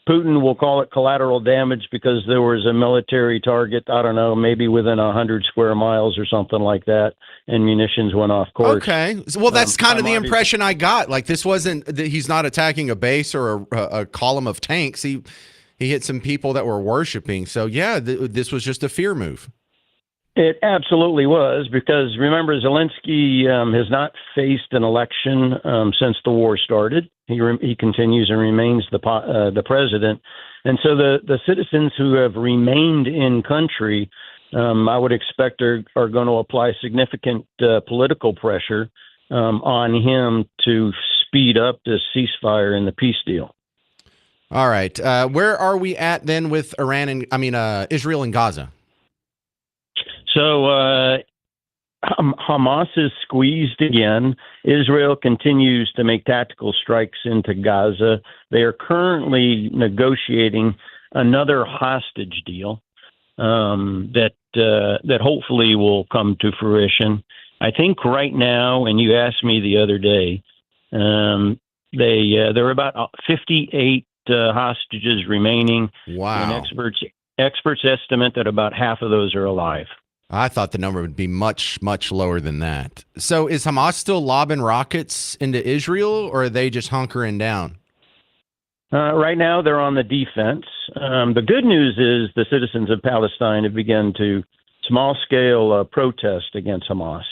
Putin will call it collateral damage because there was a military target, I don't know, maybe within 100 square miles or something like that, and munitions went off course. Okay. Well, that's kind of the impression I got. Like, this wasn't, he's not attacking a base or a column of tanks. He hit some people that were worshiping. So, yeah, this was just a fear move. It absolutely was, because remember, Zelensky has not faced an election since the war started. He continues and remains the president, and so the citizens who have remained in country, I would expect are going to apply significant political pressure on him to speed up this ceasefire and the peace deal. All right, where are we at then with Israel and Gaza? So Hamas is squeezed again. Israel continues to make tactical strikes into Gaza. They are currently negotiating another hostage deal that hopefully will come to fruition. I think right now, and you asked me the other day, there are about 58 hostages remaining. Wow. And experts estimate that about half of those are alive. I thought the number would be much, much lower than that. So is Hamas still lobbing rockets into Israel, or are they just hunkering down? Right now, they're on the defense. The good news is the citizens of Palestine have begun to small-scale protest against Hamas.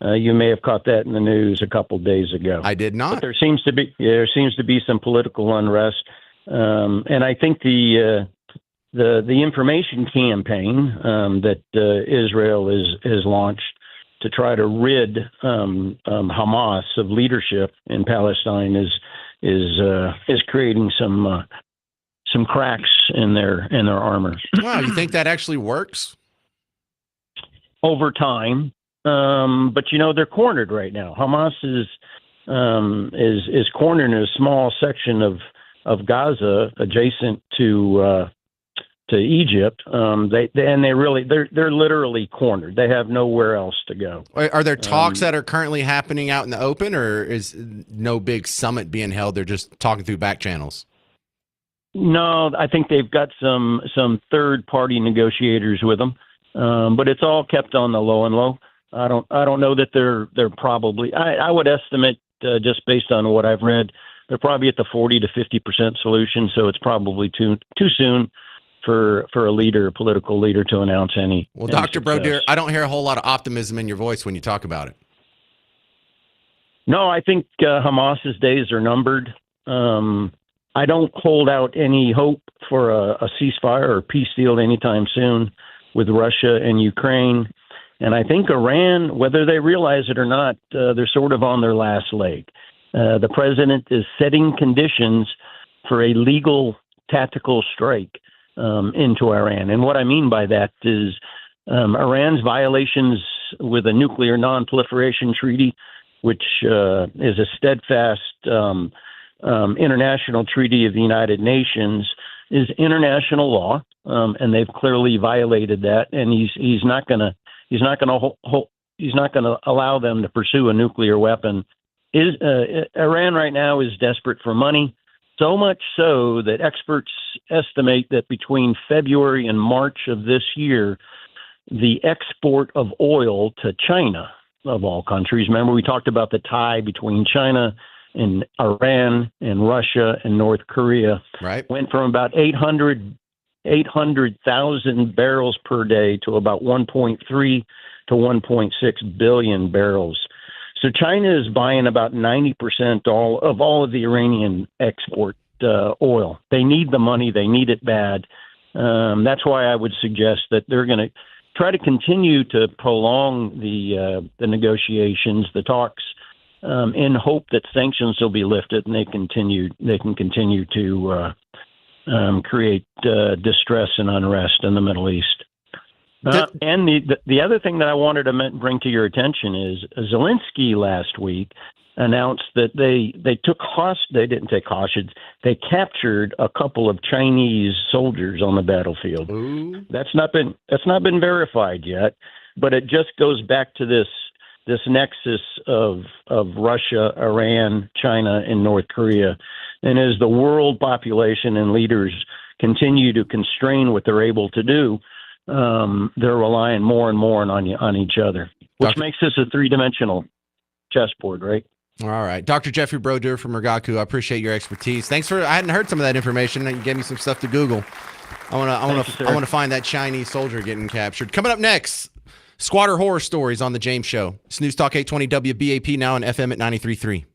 You may have caught that in the news a couple days ago. I did not. But there seems to be some political unrest, and I think the information campaign that Israel is launched to try to rid Hamas of leadership in Palestine is creating some cracks in their armor. Wow, you think that actually works? Over time, but they're cornered right now. Hamas is cornered in a small section of Gaza adjacent to Egypt. They're literally cornered. They have nowhere else to go. Are there talks that are currently happening out in the open, or is no big summit being held? They're just talking through back channels. No, I think they've got some third-party negotiators with them, but it's all kept on the low and low. I don't know that they're probably. I would estimate just based on what I've read, they're probably at the 40 to 50% solution. So it's probably too soon for a political leader to announce any. Well, Dr. Brodeur, I don't hear a whole lot of optimism in your voice when you talk about it. No, I think Hamas's days are numbered. I don't hold out any hope for a ceasefire or peace deal anytime soon with Russia and Ukraine. And I think Iran, whether they realize it or not, they're sort of on their last leg. The president is setting conditions for a legal tactical strike into Iran. And what I mean by that is Iran's violations with a nuclear non-proliferation treaty, which is a steadfast international treaty of the United Nations, is international law, and they've clearly violated that. And he's not going to allow them to pursue a nuclear weapon. Iran right now is desperate for money, so much so that experts estimate that between February and March of this year, the export of oil to China, of all countries. Remember, we talked about the tie between China and Iran and Russia and North Korea. Right. Went from about 800,000 barrels per day to about 1.3 to 1.6 billion barrels. So China is buying about 90% of all of the Iranian export oil. They need the money. They need it bad. That's why I would suggest that they're going to try to continue to prolong the negotiations, the talks, in hope that sanctions will be lifted and they can continue to create distress and unrest in the Middle East. And the other thing that I wanted to bring to your attention is Zelensky last week announced that they didn't take hostages. They captured a couple of Chinese soldiers on the battlefield. Ooh. That's not been verified yet, but it just goes back to this nexus of Russia, Iran, China, and North Korea. And as the world population and leaders continue to constrain what they're able to do, they're relying more and more on each other, which makes this a three-dimensional chessboard, right? All right. Dr. Jeffrey Broder from Mergaku, I appreciate your expertise. Thanks I hadn't heard some of that information. You gave me some stuff to Google. I want to find that Chinese soldier getting captured. Coming up next, squatter horror stories on the James Show. It's News Talk 820 WBAP, now on FM at 93.3.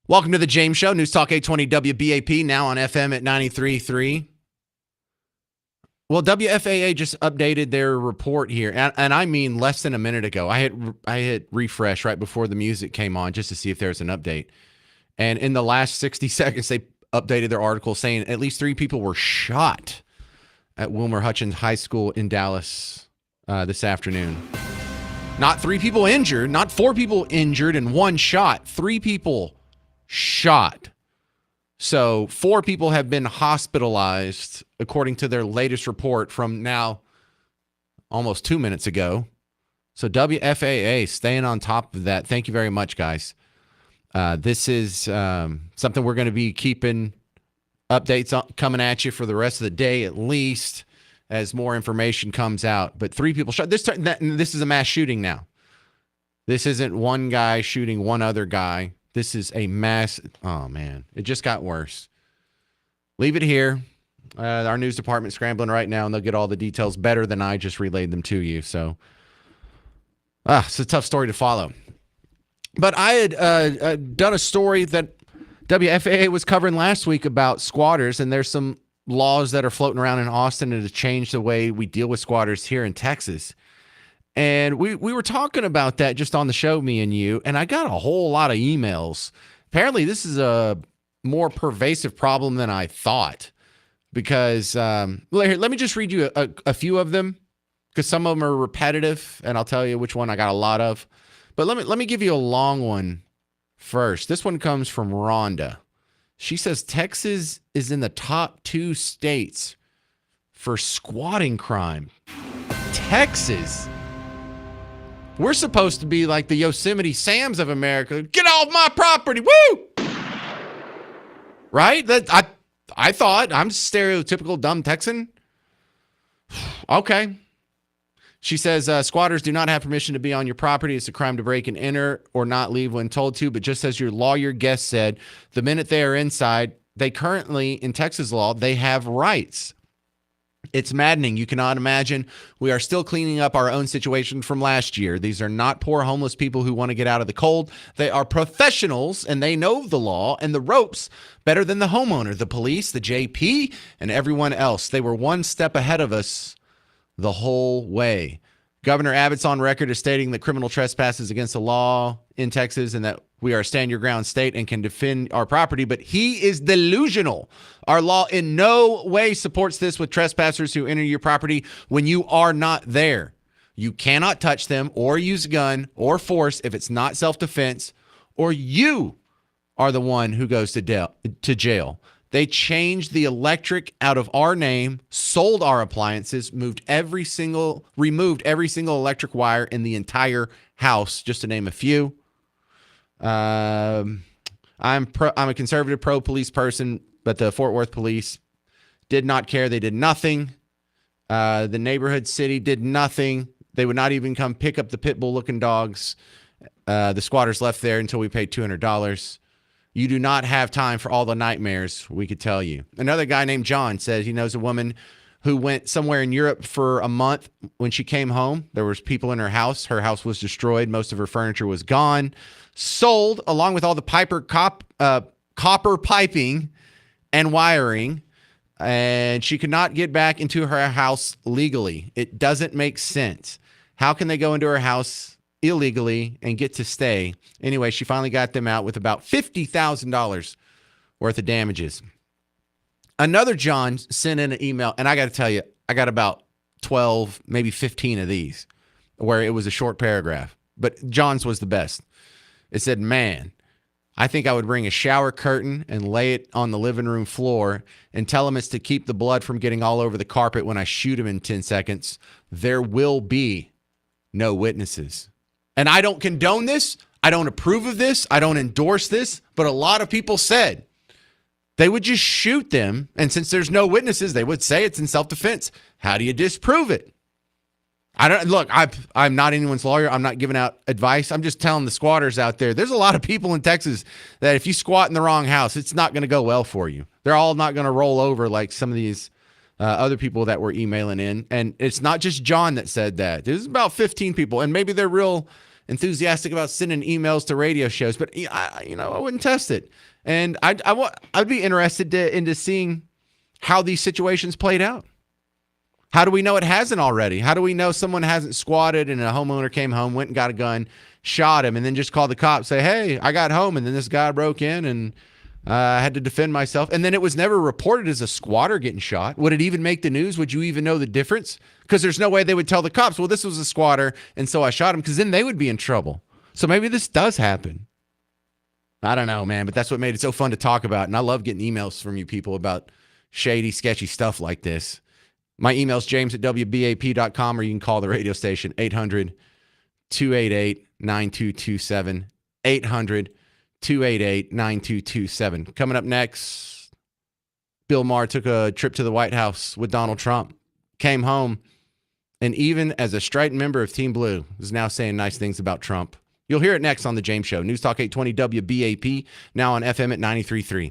Welcome to the James Show, News Talk 820 WBAP, now on FM at 93.3. Well, WFAA just updated their report here, and I mean less than a minute ago. I hit refresh right before the music came on just to see if there's an update. And in the last 60 seconds, they updated their article saying at least 3 people were shot at Wilmer Hutchins High School in Dallas this afternoon. Not 3 people injured, not 4 people injured and 1 shot. 3 people shot. So 4 people have been hospitalized, according to their latest report from now almost 2 minutes ago. So WFAA staying on top of that. Thank you very much, guys. This is something we're going to be keeping updates coming at you for the rest of the day at least as more information comes out. But 3 people shot. This is a mass shooting now. This isn't one guy shooting one other guy. This is a mass. Oh, man. It just got worse. Leave it here. Our news department scrambling right now, and they'll get all the details better than I just relayed them to you. So, it's a tough story to follow. But I had done a story that WFAA was covering last week about squatters, and there's some laws that are floating around in Austin to change the way we deal with squatters here in Texas. And we were talking about that just on the show, me and you, and I got a whole lot of emails. Apparently, this is a more pervasive problem than I thought because let me just read you a few of them because some of them are repetitive, and I'll tell you which one I got a lot of. But let me give you a long one first. This one comes from Rhonda. She says Texas is in the top 2 states for squatting crime. Texas. We're supposed to be like the Yosemite Sams of America. Get off my property. Woo! Right? I thought I'm stereotypical dumb Texan. Okay. She says squatters do not have permission to be on your property. It's a crime to break and enter or not leave when told to. But just as your lawyer guest said, the minute they are inside, they currently, in Texas law, they have rights. It's maddening. You cannot imagine. We are still cleaning up our own situation from last year. These are not poor homeless people who want to get out of the cold. They are professionals, and they know the law and the ropes better than the homeowner, the police, the JP, and everyone else. They were one step ahead of us the whole way. Governor Abbott's on record as stating that criminal trespasses against the law in Texas and that we are a stand your ground state and can defend our property, but he is delusional. Our law in no way supports this with trespassers who enter your property when you are not there. You cannot touch them or use a gun or force if it's not self-defense, or you are the one who goes to jail. They changed the electric out of our name, sold our appliances, removed every single electric wire in the entire house, just to name a few. I'm a conservative pro-police person, but the Fort Worth police did not care. They did nothing. The neighborhood city did nothing. They would not even come pick up the pit bull-looking dogs. The squatters left there until we paid $200. You do not have time for all the nightmares, we could tell you. Another guy named John said he knows a woman who went somewhere in Europe for a month. When she came home, there was people in her house. Her house was destroyed. Most of her furniture was gone. Sold, along with all the copper piping and wiring. And she could not get back into her house legally. It doesn't make sense. How can they go into her house illegally and get to stay? Anyway, she finally got them out with about $50,000 worth of damages. Another John sent in an email, and I got to tell you, I got about 12, maybe 15 of these where it was a short paragraph, but John's was the best. It said, man, I think I would bring a shower curtain and lay it on the living room floor and tell him it's to keep the blood from getting all over the carpet when I shoot him in 10 seconds. There will be no witnesses. And I don't condone this. I don't approve of this. I don't endorse this. But a lot of people said they would just shoot them. And since there's no witnesses, they would say it's in self-defense. How do you disprove it? I'm not anyone's lawyer. I'm not giving out advice. I'm just telling the squatters out there, there's a lot of people in Texas that if you squat in the wrong house, it's not going to go well for you. They're all not going to roll over like some of these other people that were emailing in. And it's not just John that said that. There's about 15 people, and maybe they're real enthusiastic about sending emails to radio shows, but I wouldn't test it. And I'd be interested into seeing how these situations played out. How do we know it hasn't already? How do we know someone hasn't squatted and a homeowner came home, went and got a gun, shot him, and then just called the cops, say, hey, I got home, and then this guy broke in and I had to defend myself. And then it was never reported as a squatter getting shot. Would it even make the news? Would you even know the difference? Because there's no way they would tell the cops, well, this was a squatter, and so I shot him, because then they would be in trouble. So maybe this does happen. I don't know, man, but that's what made it so fun to talk about. And I love getting emails from you people about shady, sketchy stuff like this. My email's james@wbap.com, or you can call the radio station, 800-288-9227, 800-288-9227. Coming up next, Bill Maher took a trip to the White House with Donald Trump, came home, and even as a strident member of Team Blue, is now saying nice things about Trump. You'll hear it next on The James Show. News Talk 820 WBAP, now on FM at 93.3.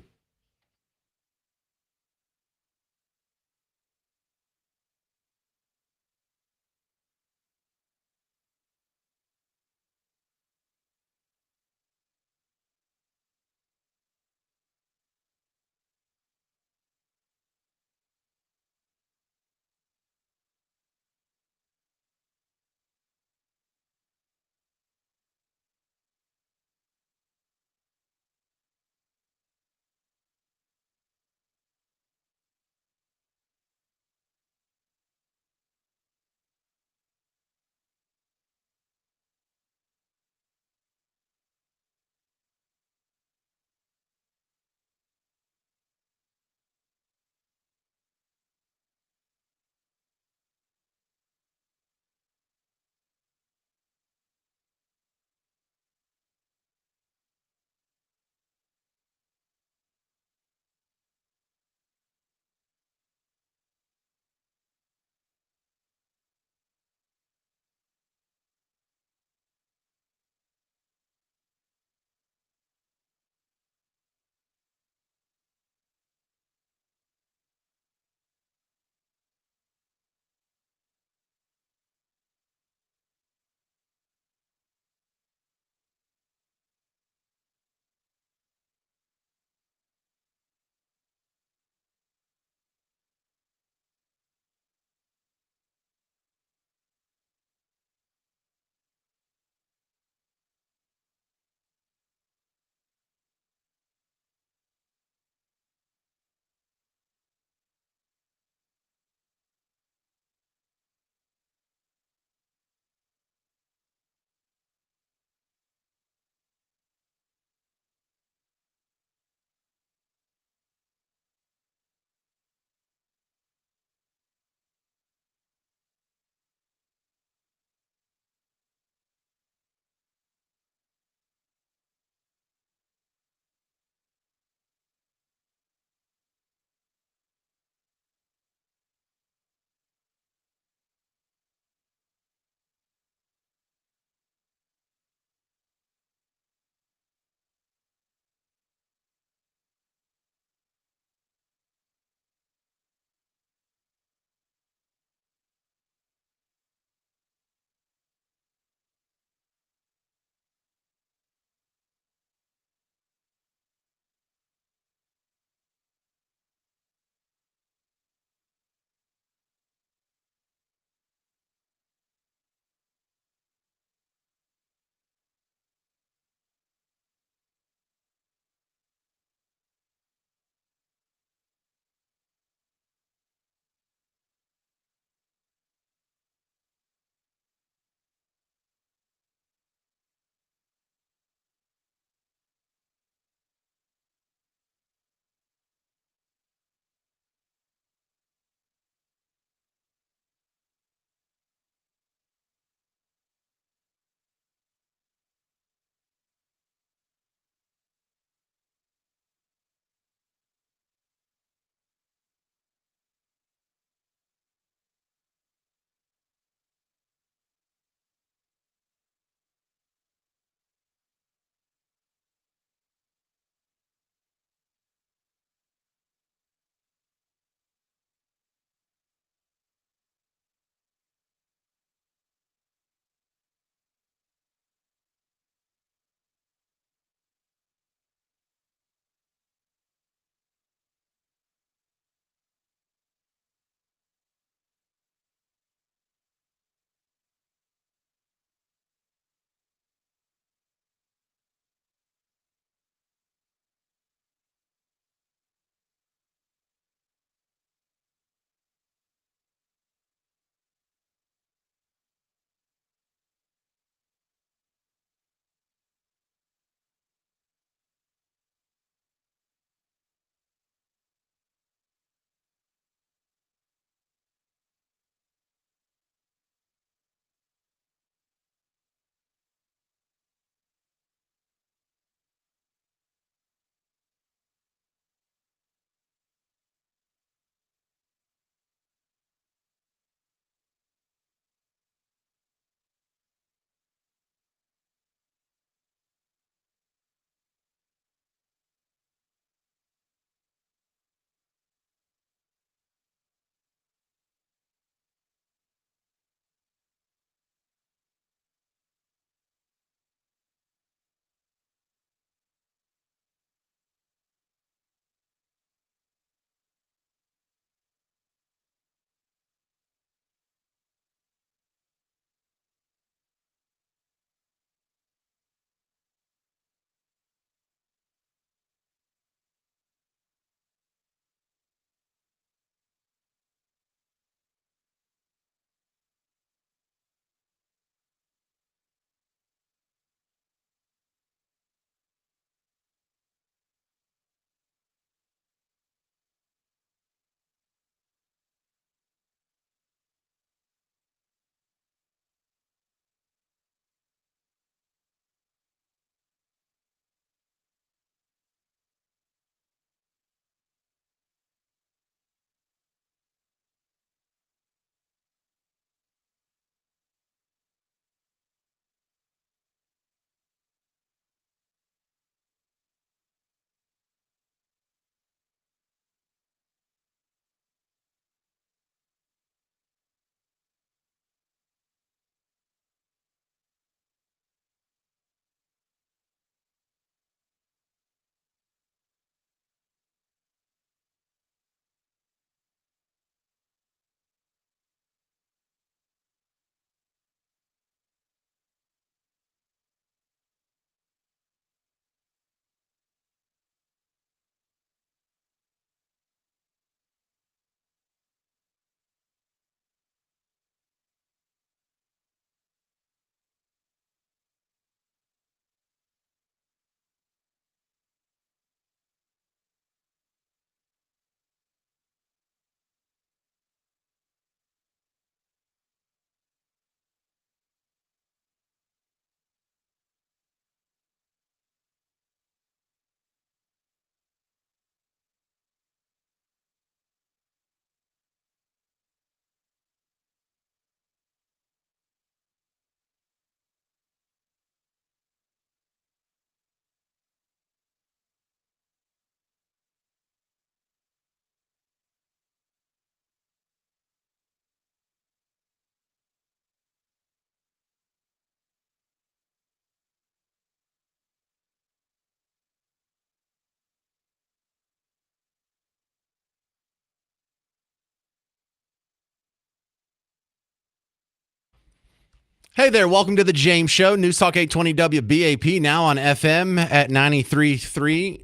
Hey there, welcome to the James Show. News Talk 820 WBAP, now on FM at 93.3.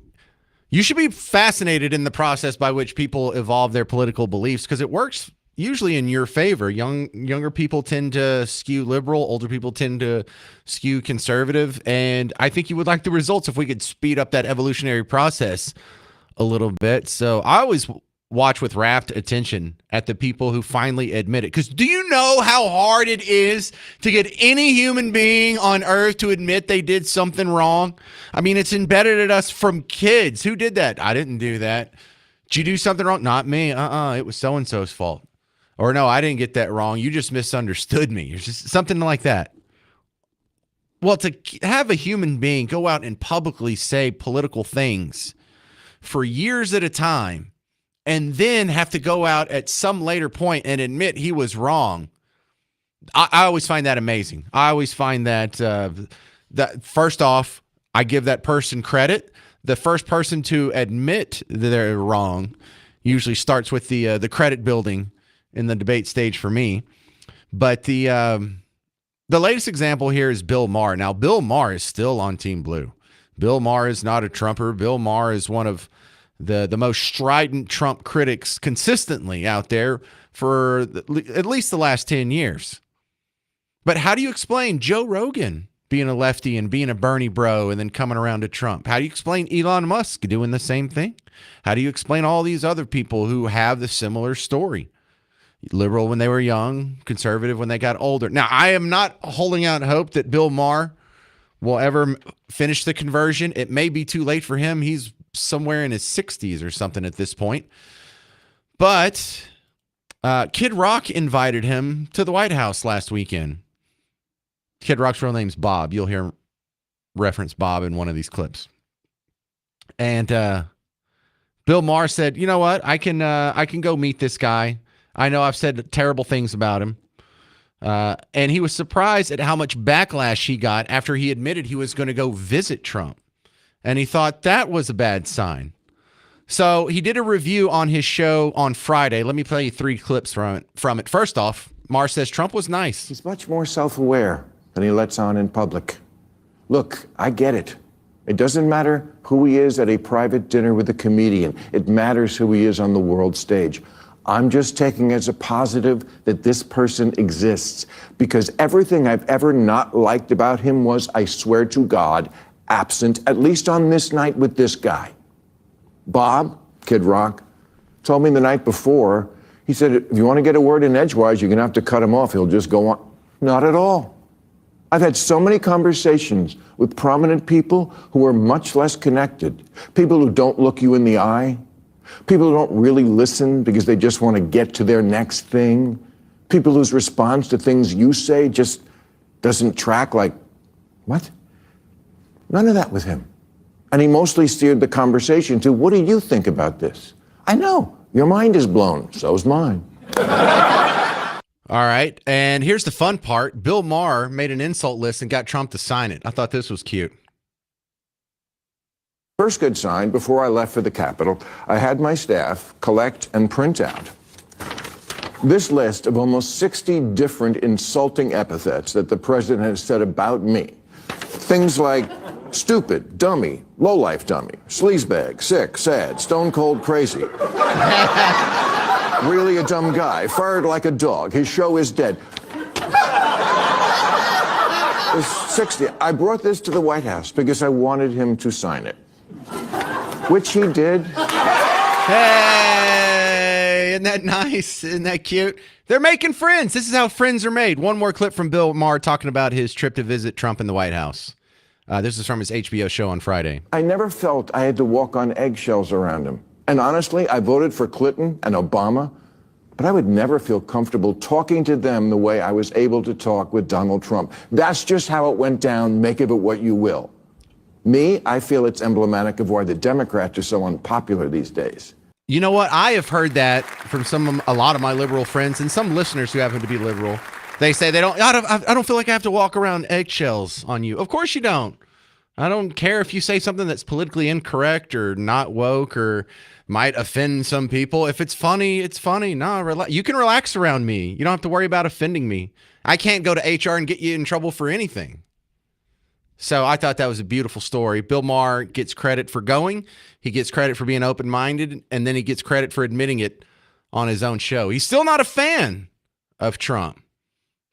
You should be fascinated in the process by which people evolve their political beliefs because it works usually in your favor. Younger people tend to skew liberal, older people tend to skew conservative, and I think you would like the results if we could speed up that evolutionary process a little bit. So I always watch with rapt attention at the people who finally admit it. Because do you know how hard it is to get any human being on earth to admit they did something wrong? I mean, it's embedded in us from kids. Who did that? I didn't do that. Did you do something wrong? Not me. It was so-and-so's fault. Or no, I didn't get that wrong. You just misunderstood me. It's just something like that. Well, to have a human being go out and publicly say political things for years at a time and then have to go out at some later point and admit he was wrong, I always find that amazing. I always find that, that first off, I give that person credit. The first person to admit that they're wrong usually starts with the credit building in the debate stage for me. But the latest example here is Bill Maher. Now, Bill Maher is still on Team Blue. Bill Maher is not a Trumper. Bill Maher is one of the most strident Trump critics consistently out there for at least the last 10 years. But how do you explain Joe Rogan being a lefty and being a Bernie bro and then coming around to Trump? How do you explain Elon Musk doing the same thing? How do you explain all these other people who have the similar story? Liberal when they were young, conservative when they got older. Now, I am not holding out hope that Bill Maher will ever finish the conversion. It may be too late for him. He's somewhere in his 60s or something at this point. But Kid Rock invited him to the White House last weekend. Kid Rock's real name's Bob. You'll hear reference Bob in one of these clips. And Bill Maher said, "You know what? I can go meet this guy. I know I've said terrible things about him." And he was surprised at how much backlash he got after he admitted he was going to go visit Trump. And he thought that was a bad sign. So he did a review on his show on Friday. Let me play you 3 clips from it. First off, Maher says Trump was nice. He's much more self-aware than he lets on in public. Look, I get it. It doesn't matter who he is at a private dinner with a comedian. It matters who he is on the world stage. I'm just taking as a positive that this person exists, because everything I've ever not liked about him was, I swear to God, absent, at least on this night with this guy. Bob, Kid Rock, told me the night before, he said, if you want to get a word in edgewise, you're going to have to cut him off. He'll just go on. Not at all. I've had so many conversations with prominent people who are much less connected, people who don't look you in the eye, people who don't really listen because they just want to get to their next thing, people whose response to things you say just doesn't track, like, what? None of that with him. And he mostly steered the conversation to, what do you think about this? I know, your mind is blown, so's mine. All right, and here's the fun part. Bill Maher made an insult list and got Trump to sign it. I thought this was cute. First good sign, before I left for the Capitol, I had my staff collect and print out this list of almost 60 different insulting epithets that the president has said about me. Things like stupid, dummy, lowlife dummy, sleazebag, sick, sad, stone cold crazy. Really a dumb guy, fired like a dog, his show is dead. There's 60. I brought this to the White House because I wanted him to sign it, which he did. Hey, isn't that nice? Isn't that cute? They're making friends. This is how friends are made. One more clip from Bill Maher talking about his trip to visit Trump in the White House. This is from his HBO show on Friday. I never felt I had to walk on eggshells around him. And honestly, I voted for Clinton and Obama, but I would never feel comfortable talking to them the way I was able to talk with Donald Trump. That's just how it went down. Make of it what you will. Me, I feel it's emblematic of why the Democrats are so unpopular these days. You know what? I have heard that from a lot of my liberal friends and some listeners who happen to be liberal. They say I don't feel like I have to walk around eggshells on you. Of course you don't. I don't care if you say something that's politically incorrect or not woke or might offend some people. If it's funny, it's funny. No, you can relax around me. You don't have to worry about offending me. I can't go to HR and get you in trouble for anything. So I thought that was a beautiful story. Bill Maher gets credit for going. He gets credit for being open-minded, and then he gets credit for admitting it on his own show. He's still not a fan of Trump,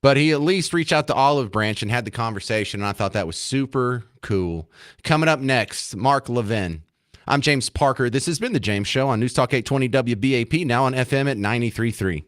but he at least reached out to Olive Branch and had the conversation, and I thought that was super cool. Coming up next, Mark Levin. I'm James Parker. This has been The James Show on News Talk 820 WBAP, now on FM at 93.3.